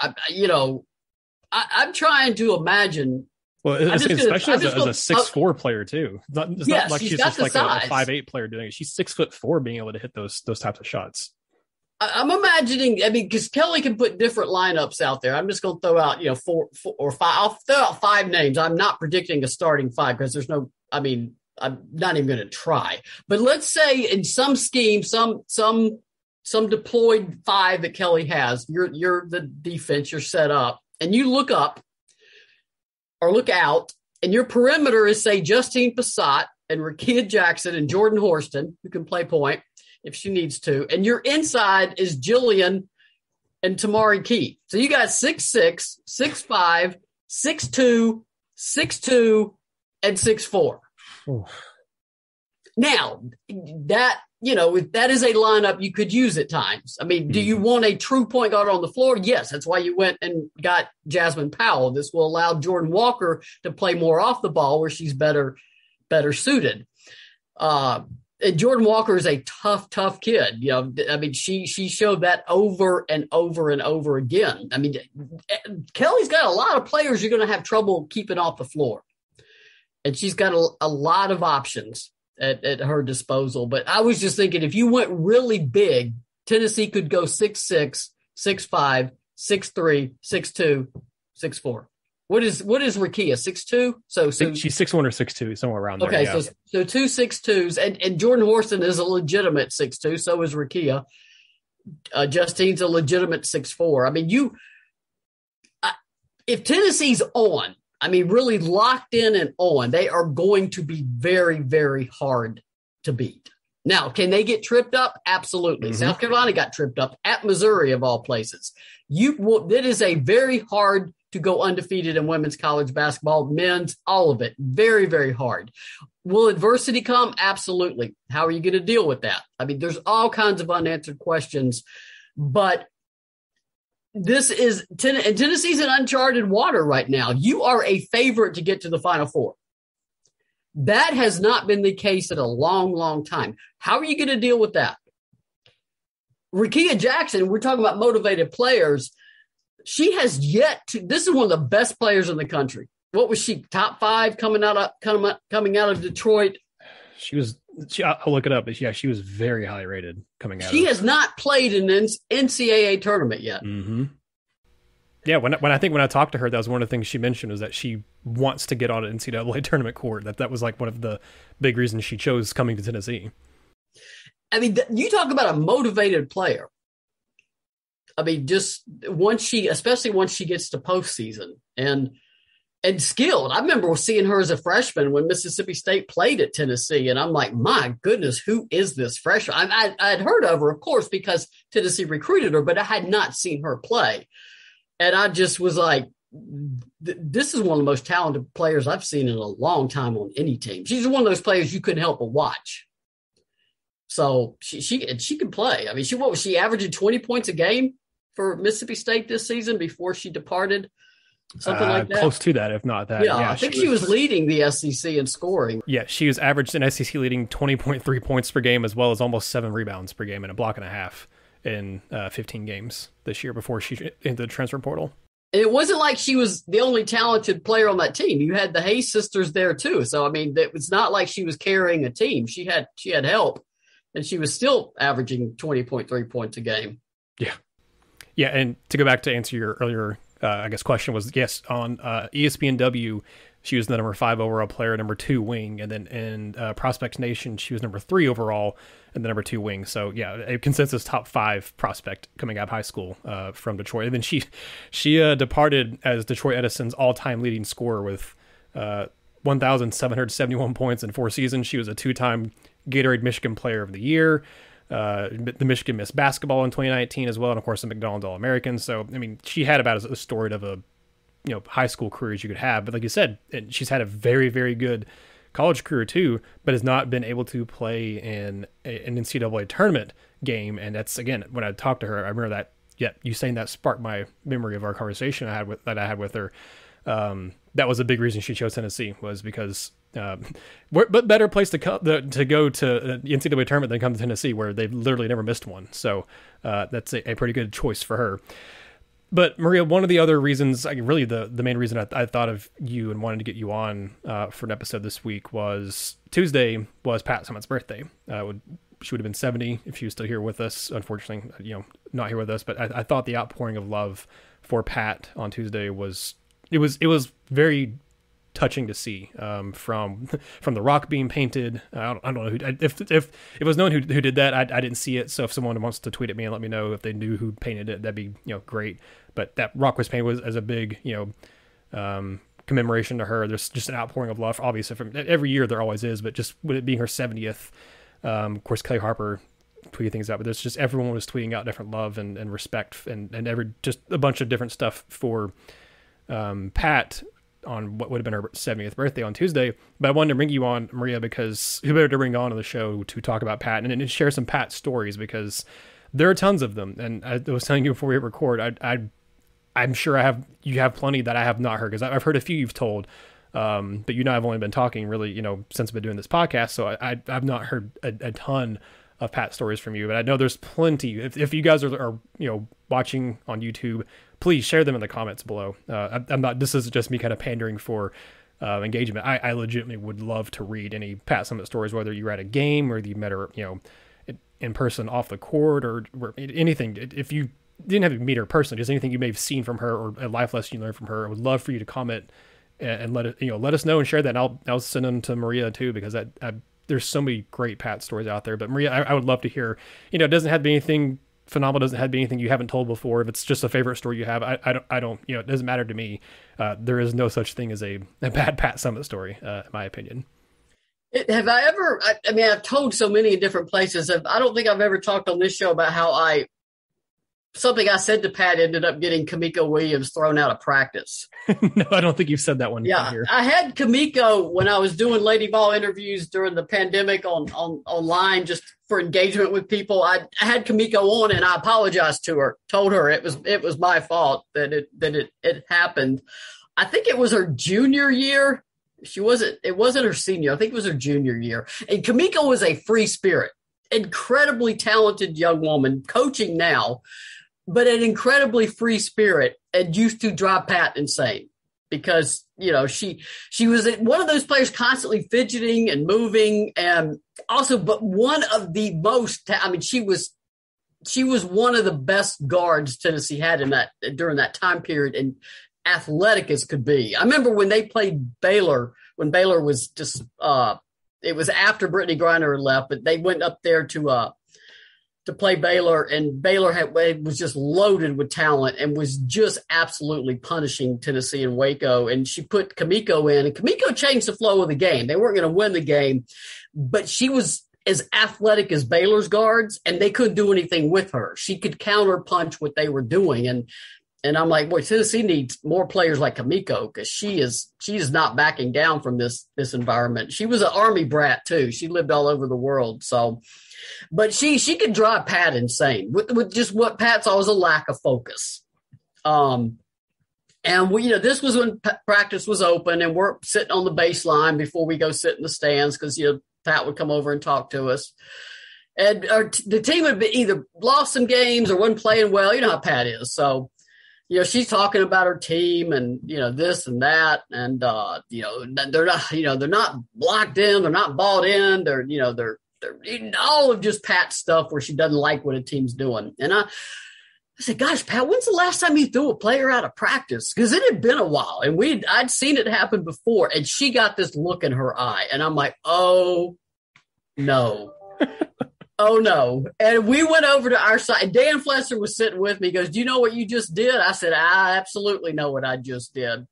I'm trying to imagine. Well, especially as a 6'4" player too. It's not like she's just like a 5'8" player doing it. She's 6'4" being able to hit those types of shots. I'm imagining. because Kelly can put different lineups out there. I'm just going to throw out 4 or 5. I'll throw out 5 names. I'm not predicting a starting 5 because there's no. I'm not even going to try. But let's say in some scheme, some deployed 5 that Kelly has. You're the defense. You're set up, and you look up. Or look out, and your perimeter is, say, Justine Pissott and Rakia Jackson and Jordan Horston, who can play point if she needs to. And your inside is Jillian and Tamari Key. So you got 6'6", 6'5", 6'2", 6'2", and 6'4". Now, that that is a lineup you could use at times. I mean, do you want a true point guard on the floor? Yes, that's why you went and got Jasmine Powell. This will allow Jordan Walker to play more off the ball where she's better suited. And Jordan Walker is a tough kid. She showed that over and over and over again. I mean, Kelly's got a lot of players you're going to have trouble keeping off the floor. And she's got a lot of options at her disposal. But I was just thinking, if you went really big, Tennessee could go 6'6", 6'5", 6'3", 6'2", 6'4". What is Rakia, 6'2"? So she's 6'1" or 6'2", somewhere around there. Okay, yeah. so 2 6'2s, and Jordan Horston is a legitimate 6'2", so is Rakia. Justine's a legitimate 6'4". I mean, if Tennessee's on, really locked in and on, they are going to be very, very hard to beat. Now, can they get tripped up? Absolutely. Mm-hmm. South Carolina got tripped up at Missouri, of all places. That is a very hard to go undefeated in women's college basketball, men's, all of it. Very, very hard. Will adversity come? Absolutely. How are you going to deal with that? There's all kinds of unanswered questions, but Tennessee's in uncharted water right now. You are a favorite to get to the Final Four. That has not been the case in a long, long time. How are you going to deal with that? Rakia Jackson, we're talking about motivated players. She has yet to. This is one of the best players in the country. What was she? Top 5 coming out of Detroit. I'll look it up, but yeah, she was very highly rated coming out. She has not played in an NCAA tournament yet. Mm-hmm. Yeah, when I talked to her, that was one of the things she mentioned, was that she wants to get on an NCAA tournament court. That was like one of the big reasons she chose coming to Tennessee. You talk about a motivated player. Just especially once she gets to postseason, and and skilled. I remember seeing her as a freshman when Mississippi State played at Tennessee, and I'm like, my goodness, who is this freshman? I'd heard of her, of course, because Tennessee recruited her, but I had not seen her play. And I just was like, this is one of the most talented players I've seen in a long time on any team. She's one of those players you couldn't help but watch. So she can play. I mean, what was she averaging 20 points a game for Mississippi State this season before she departed? Something like that. Close to that, if not that. Yeah, I think she was leading the SEC in scoring. Yeah, she was averaged in SEC leading 20.3 points per game, as well as almost 7 rebounds per game and a block and a half in 15 games this year before she entered the transfer portal. And it wasn't like she was the only talented player on that team. You had the Hayes sisters there too. So I mean, it was not like she was carrying a team. She had help, and she was still averaging 20.3 points a game. Yeah, and to go back to answer your earlier question was, yes, on ESPNW, she was the number 5 overall player, number 2 wing, and then in Prospect Nation, she was number 3 overall and the number 2 wing. So yeah, a consensus top 5 prospect coming out of high school from Detroit. And then she departed as Detroit Edison's all-time leading scorer with 1,771 points in 4 seasons. She was a 2-time Gatorade Michigan Player of the Year. The Michigan Miss Basketball in 2019 as well, and of course the McDonald's All-American. So I mean, she had about as storied of a high school career as you could have. But like you said, she's had a very, very good college career too, but has not been able to play in an NCAA tournament game. And that's, again, when I talked to her, I remember that. Yeah, you saying that sparked my memory of our conversation I had with her. That was a big reason she chose Tennessee, was because but better place to go to the NCAA tournament than come to Tennessee, where they've literally never missed one. So that's a pretty good choice for her. But Maria, one of the other reasons, really the main reason I thought of you and wanted to get you on for an episode this week was Tuesday was Pat Summitt's birthday. She would have been 70 if she was still here with us. Unfortunately, not here with us. But I thought the outpouring of love for Pat on Tuesday was very touching to see, from the rock being painted. I don't know if it was known who did that. I didn't see it. So if someone wants to tweet at me and let me know if they knew who painted it, that'd be great. But that rock was painted as a big commemoration to her. There's just an outpouring of love, obviously, from every year there always is, but just with it being her 70th, of course Kelly Harper tweeted things out, but there's just everyone was tweeting out different love and respect and just a bunch of different stuff for Pat on what would have been her 70th birthday on Tuesday. But I wanted to bring you on, Maria, because who better to bring on the show to talk about Pat and share some Pat stories, because there are tons of them. And I was telling you before we record, I'm sure you have plenty that I have not heard, because I've heard a few you've told, but you and I have only been talking really, since I've been doing this podcast. So I've not heard a ton of Pat stories from you, but I know there's plenty. If you guys are watching on YouTube, please share them in the comments below. I'm not. This is just me kind of pandering for engagement. I legitimately would love to read any Pat Summitt stories, whether you're at a game or you met her, in person off the court or anything. If you didn't have to meet her personally, just anything you may have seen from her or a life lesson you learned from her, I would love for you to comment and let us know and share that. And I'll send them to Maria too, because there's so many great Pat stories out there. But Maria, I would love to hear. It doesn't have to be anything phenomenal, doesn't have to be anything you haven't told before. If it's just a favorite story you have, I don't. It doesn't matter to me. There is no such thing as a bad Pat Summitt story, in my opinion. Have I ever? I mean, I've told so many in different places. I don't think I've ever talked on this show about how something I said to Pat ended up getting Kamiko Williams thrown out of practice. No, I don't think you've said that one. Yeah, here. I had Kamiko when I was doing Lady Vol interviews during the pandemic online, just for engagement with people. I had Kamiko on, and I apologized to her. Told her it was my fault that it happened. I think it was her junior year. It wasn't her senior. I think it was her junior year. And Kamiko was a free spirit, incredibly talented young woman, coaching now, but an incredibly free spirit, and used to drive Pat insane because, she was one of those players constantly fidgeting and moving. And also, but one of the most, she was one of the best guards Tennessee had during that time period, and athletic as could be. I remember when they played Baylor, when Baylor was just, it was after Brittany Griner left, but they went up there to to play Baylor, and Baylor was just loaded with talent and was just absolutely punishing Tennessee and Waco. And she put Kamiko in, and Kamiko changed the flow of the game. They weren't going to win the game, but she was as athletic as Baylor's guards, and they couldn't do anything with her. She could counter punch what they were doing. And I'm like, boy, Tennessee needs more players like Kamiko, because she is not backing down from this environment. She was an Army brat too. She lived all over the world. So, but she could drive Pat insane with just what Pat saw was a lack of focus. And this was when practice was open, and we're sitting on the baseline before we go sit in the stands, because Pat would come over and talk to us. And the team had been either lost some games or wasn't playing well. You know how Pat is. So, she's talking about her team and, this and that. And, they're not locked in. They're not bought in. They're eating all of just Pat's stuff where she doesn't like what a team's doing. And I said, gosh, Pat, when's the last time you threw a player out of practice? Because it had been a while, and I'd seen it happen before. And she got this look in her eye, and I'm like, oh no. Oh, no. And we went over to our side. Dan Flesser was sitting with me. He goes, do you know what you just did? I said, I absolutely know what I just did.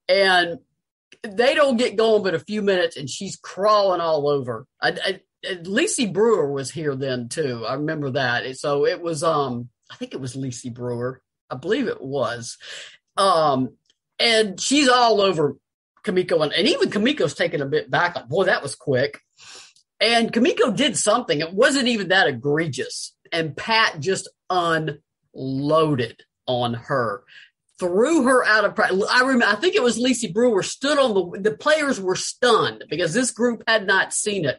And they don't get going but a few minutes, and she's crawling all over. Lacey Brewer was here then, too. I remember that. So it was, I think it was Lacey Brewer. I believe it was. And she's all over Kamiko. And even Kamiko's taking a bit back. Like, boy, that was quick. And Kamiko did something. It wasn't even that egregious. And Pat just unloaded on her, threw her out of practice. I think it was Lacey Brewer stood on the players were stunned because this group had not seen it.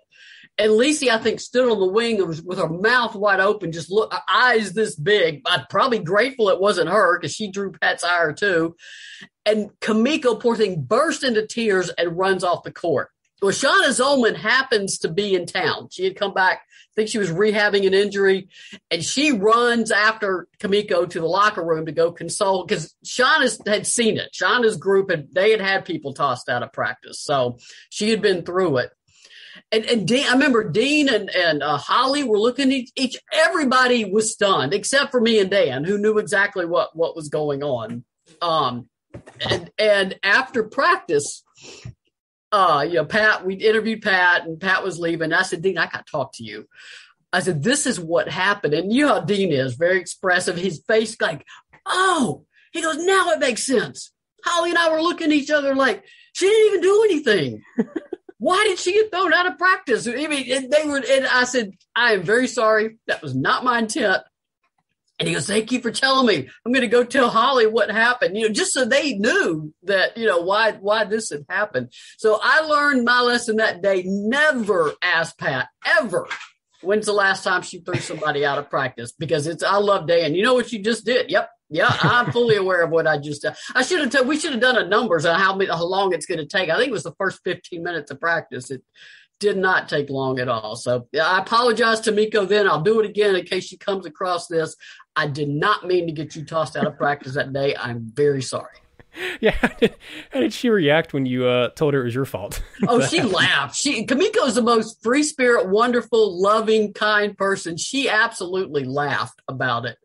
And Lacey, I think, stood on the wing with her mouth wide open, just eyes this big. I'm probably grateful it wasn't her, because she drew Pat's ire too. And Kamiko, poor thing, burst into tears and runs off the court. Well, Shauna Zolman happens to be in town. She had come back. I think she was rehabbing an injury, and she runs after Kamiko to the locker room to go console, because Shauna had seen it. Shauna's group they had people tossed out of practice, so she had been through it. And Dean, I remember Dean and Holly were looking at each. Everybody was stunned except for me and Dan, who knew exactly what was going on. And after practice, Pat, we interviewed Pat, and Pat was leaving. I said, Dean, I got to talk to you. I said, this is what happened. And you know how Dean is, very expressive. His face like, oh, he goes, now it makes sense. Holly and I were looking at each other like, she didn't even do anything. Why did she get thrown out of practice? I mean, and I said, I am very sorry. That was not my intent. And he goes, thank you for telling me. I'm going to go tell Holly what happened, just so they knew that, why this had happened. So I learned my lesson that day. Never ask Pat, ever, when's the last time she threw somebody out of practice? Because I love Dan. You know what you just did? Yep. Yeah, I'm fully aware of what I just did. We should have done a numbers on how long it's going to take. I think it was the first 15 minutes of practice. It did not take long at all. So I apologize to Miko then. I'll do it again in case she comes across this. I did not mean to get you tossed out of practice that day. I'm very sorry. Yeah. How did she react when you told her it was your fault? Oh, she laughed. Kamiko is the most free spirit, wonderful, loving, kind person. She absolutely laughed about it.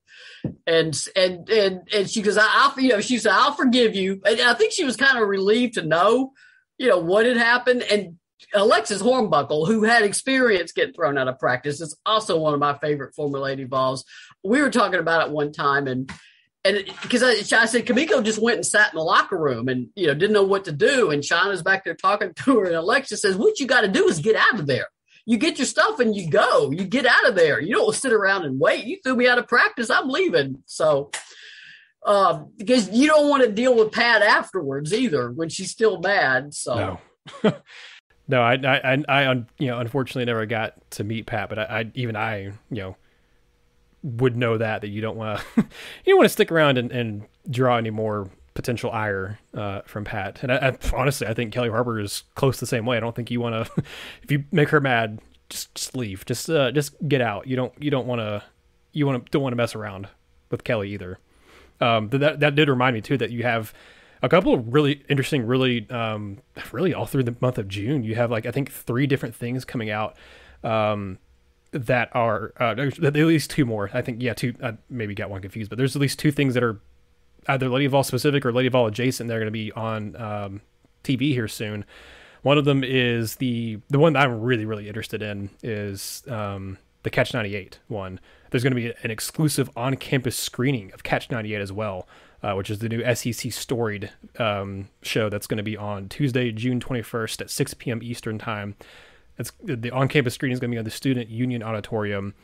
And she goes, she said, I'll forgive you. And I think she was kind of relieved to know, what had happened. And Alexis Hornbuckle, who had experience getting thrown out of practice, is also one of my favorite former Lady Vols. We were talking about it one time, and because I said Kamiko just went and sat in the locker room and didn't know what to do, and Shauna's back there talking to her, and Alexis says, "What you got to do is get out of there. You get your stuff and you go. You get out of there. You don't sit around and wait. You threw me out of practice. I'm leaving." So. Because you don't want to deal with Pat afterwards either when she's still mad. So no. No, I unfortunately never got to meet Pat, but I would know that you don't want to stick around and draw any more potential ire from Pat. And I honestly, I think Kelly Harper is close the same way. I don't think you want to, if you make her mad, just leave, just get out. You don't want to mess around with Kelly either. That did remind me too that you have a couple of really interesting, really all through the month of June. You have I think 3 different things coming out that are there's at least two more. I think, yeah, two. I maybe got one confused, but there's at least two things that are either Lady Vol specific or Lady Vol adjacent. They're going to be on TV here soon. One of them is the one that I'm really, really interested in is the Catch 98 one. There's going to be an exclusive on-campus screening of Catch 98 as well, which is the new SEC storied show that's going to be on Tuesday, June 21st at 6 p.m. Eastern time. The on-campus screening is going to be on the Student Union Auditorium.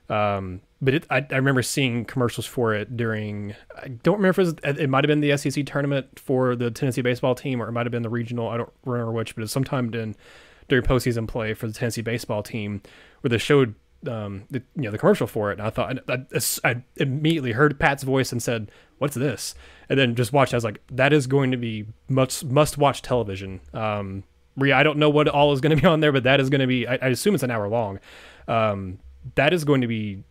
But I remember seeing commercials for it during, I don't remember if it might have been the SEC tournament for the Tennessee baseball team, or it might have been the regional. I don't remember which, but it was sometime during postseason play for the Tennessee baseball team where they showed the commercial for it. And I thought, I immediately heard Pat's voice and said, "What's this?" And then just watched. I was like, that is going to be must watch television. Maria, I don't know what all is going to be on there, but that is going to be, I assume it's an hour long. That is going to be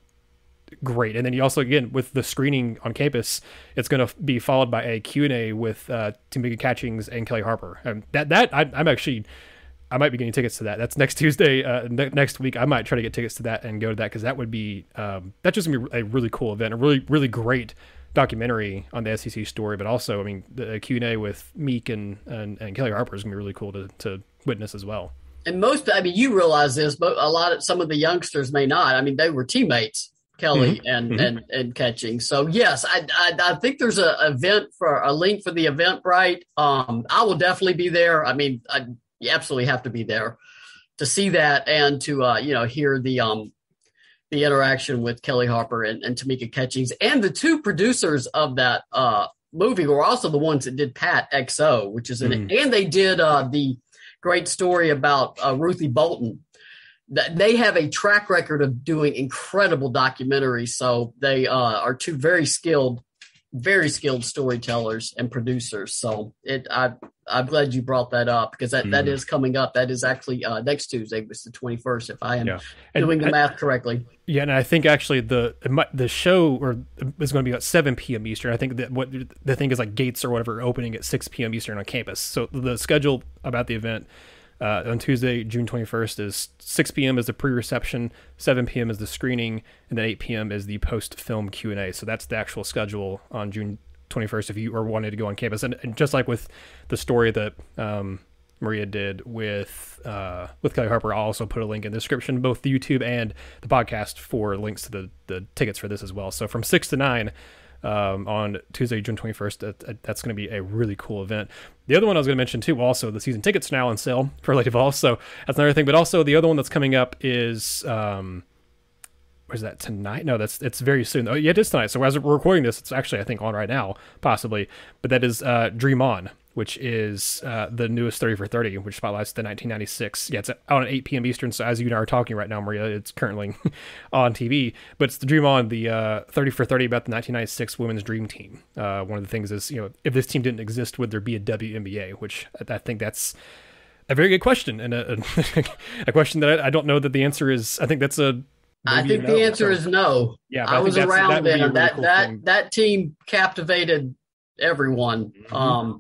great. And then you also, again, with the screening on campus, it's going to be followed by a Q&A with Tamika Catchings and Kelly Harper. I might be getting tickets to that. That's next Tuesday, next week. I might try to get tickets to that and go to that, because that would be, that's just going to be a really cool event, a really, really great documentary on the SEC story. But also, I mean, the Q&A with Meek and Kelly Harper is going to be really cool to witness as well. And you realize this, but some of the youngsters may not. I mean, they were teammates, Kelly and Catching. So yes, I think there's a link for the Eventbrite. I will definitely be there. I mean, you absolutely have to be there to see that and to hear the interaction with Kelly Harper and Tamika Catchings, and the two producers of that movie were also the ones that did Pat XO, which is in it, and they did the great story about Ruthie Bolton. They have a track record of doing incredible documentaries. So they are two very skilled storytellers and producers. So I'm glad you brought that up, because that is coming up. That is actually next Tuesday, was the 21st, if I am doing the math correctly. Yeah, and I think actually the show is going to be at 7 p.m. Eastern. I think that what the thing is, like, gates or whatever opening at 6 p.m. Eastern on campus. So the schedule about the event on Tuesday, June 21st is 6 p.m. is the pre-reception, 7 p.m. is the screening, and then 8 p.m. is the post-film Q&A. So that's the actual schedule on June 21st if you are wanting to go on campus. And just like with the story that Maria did with Kelly Harper, I'll also put a link in the description, both the YouTube and the podcast, for links to the tickets for this as well. So from 6 to 9 on Tuesday, June 21st, that's going to be a really cool event. The other one I was going to mention too, also the season tickets are now on sale for Lady Vols, so that's another thing. But also the other one that's coming up is where's that, tonight? No, it's very soon. Oh yeah, it is tonight. So as we're recording this, it's actually, I think, on right now, possibly. But that is Dream On, which is the newest 30 for 30, which spotlights the 1996. Yeah, it's out at 8 p.m. Eastern. So as you and I are talking right now, Maria, it's currently on TV. But it's the Dream On, the 30 for 30 about the 1996 women's dream team. One of the things is, if this team didn't exist, would there be a WNBA? Which I think that's a very good question, and a question that I don't know that the answer is. I think that's I think the answer is no. Yeah, I was around then. That team captivated everyone. Mm-hmm.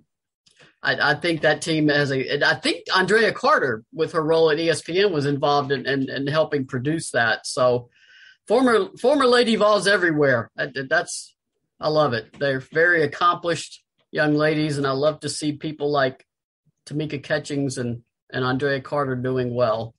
I think that team I think Andrea Carter, with her role at ESPN, was involved in helping produce that. So former Lady Vols everywhere. I love it. They're very accomplished young ladies, and I love to see people like Tamika Catchings and Andrea Carter doing well.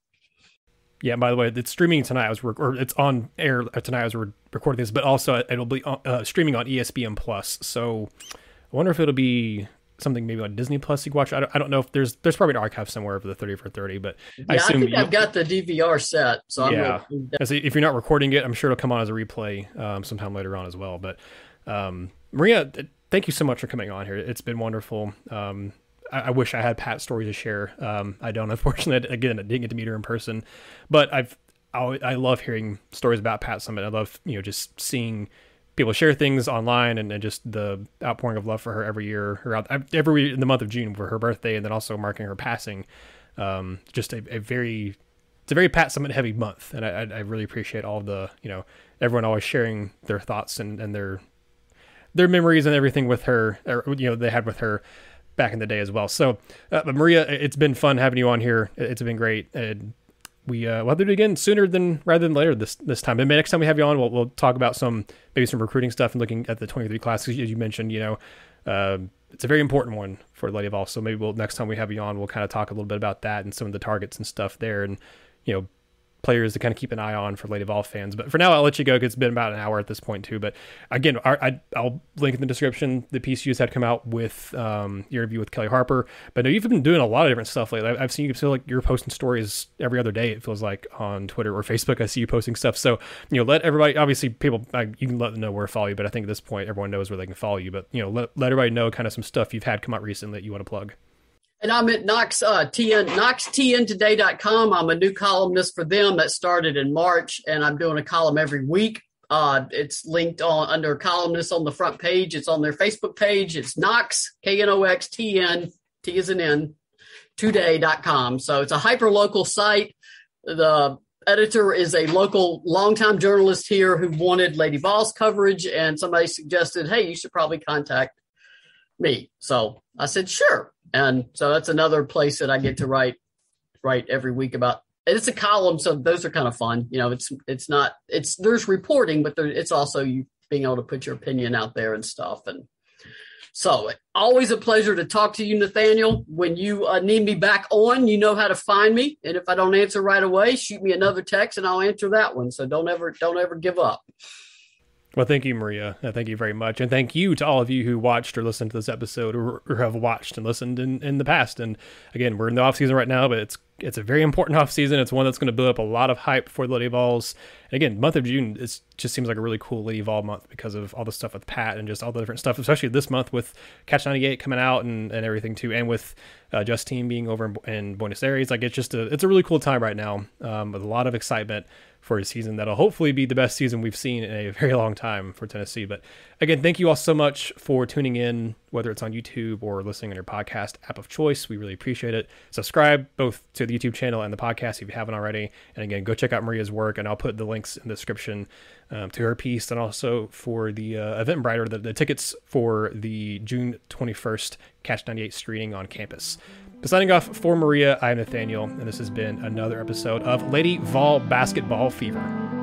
Yeah, by the way, it's streaming tonight. It's on air tonight as we're recording this, but also it'll be streaming on ESPN Plus. So I wonder if it'll be something maybe on Disney Plus you can watch. I don't know if there's probably an archive somewhere for the 30 for 30, but I think I've got the DVR set. So yeah, if you're not recording it, I'm sure it'll come on as a replay sometime later on as well. But Maria, thank you so much for coming on here. It's been wonderful. I wish I had Pat's story to share. I don't, unfortunately. Again, I didn't get to meet her in person, but I love hearing stories about Pat Summitt. I love just seeing people share things online, and just the outpouring of love for her every year, every in the month of June for her birthday, and then also marking her passing. Just it's a very Pat Summitt heavy month, and I really appreciate all the everyone always sharing their thoughts and their memories and everything with her, or they had with her back in the day as well. So, but Maria, it's been fun having you on here. It's been great. we'll have to do it again sooner rather than later this time. And next time we have you on, we'll talk about maybe some recruiting stuff and looking at the 23 class. As you mentioned, it's a very important one for Lady Vols. So maybe next time we have you on, we'll kind of talk a little bit about that and some of the targets and stuff there, and players to kind of keep an eye on for Lady Vol fans. But for now, I'll let you go because it's been about an hour at this point too. But again, I'll link in the description the piece you just had come out with your interview with Kelly Harper. But no, you've been doing a lot of different stuff lately. I've seen you feel like you're posting stories every other day, it feels like, on Twitter or Facebook. I see you posting stuff. So, let everybody, obviously people, you can let them know where to follow you, but I think at this point, everyone knows where they can follow you. But, let everybody know kind of some stuff you've had come out recently that you want to plug. And I'm at knoxtntoday.com. I'm a new columnist for them that started in March, and I'm doing a column every week. It's linked under columnists on the front page. It's on their Facebook page. It's Knox, KNOXTN, T as in N, today.com. So it's a hyper-local site. The editor is a local longtime journalist here who wanted Lady Vols coverage, and somebody suggested, hey, you should probably contact me. So I said, sure. And so that's another place that I get to write every week about. It's a column, so those are kind of fun. There's reporting, but it's also you being able to put your opinion out there and stuff. And so always a pleasure to talk to you, Nathanael. When you need me back on, you know how to find me. And if I don't answer right away, shoot me another text and I'll answer that one. So don't ever give up. Well, thank you, Maria. Thank you very much. And thank you to all of you who watched or listened to this episode or have watched and listened in the past. And again, we're in the off season right now, but it's a very important off season. It's one that's going to build up a lot of hype for the Lady Vols. And again, month of June, it just seems like a really cool Lady Vol month because of all the stuff with Pat and just all the different stuff, especially this month with Catch 98 coming out and everything too. And with Justine being over in Buenos Aires. Like it's a really cool time right now with a lot of excitement for a season that'll hopefully be the best season we've seen in a very long time for Tennessee. But again, thank you all so much for tuning in, whether it's on YouTube or listening on your podcast app of choice. We really appreciate it. Subscribe both to the YouTube channel and the podcast if you haven't already. And again, go check out Maria's work, and I'll put the links in the description to her piece and also for the Eventbrite, the tickets for the June 21st Catch 98 screening on campus. But signing off for Maria, I'm Nathanael, and this has been another episode of Lady Vol Basketball Fever.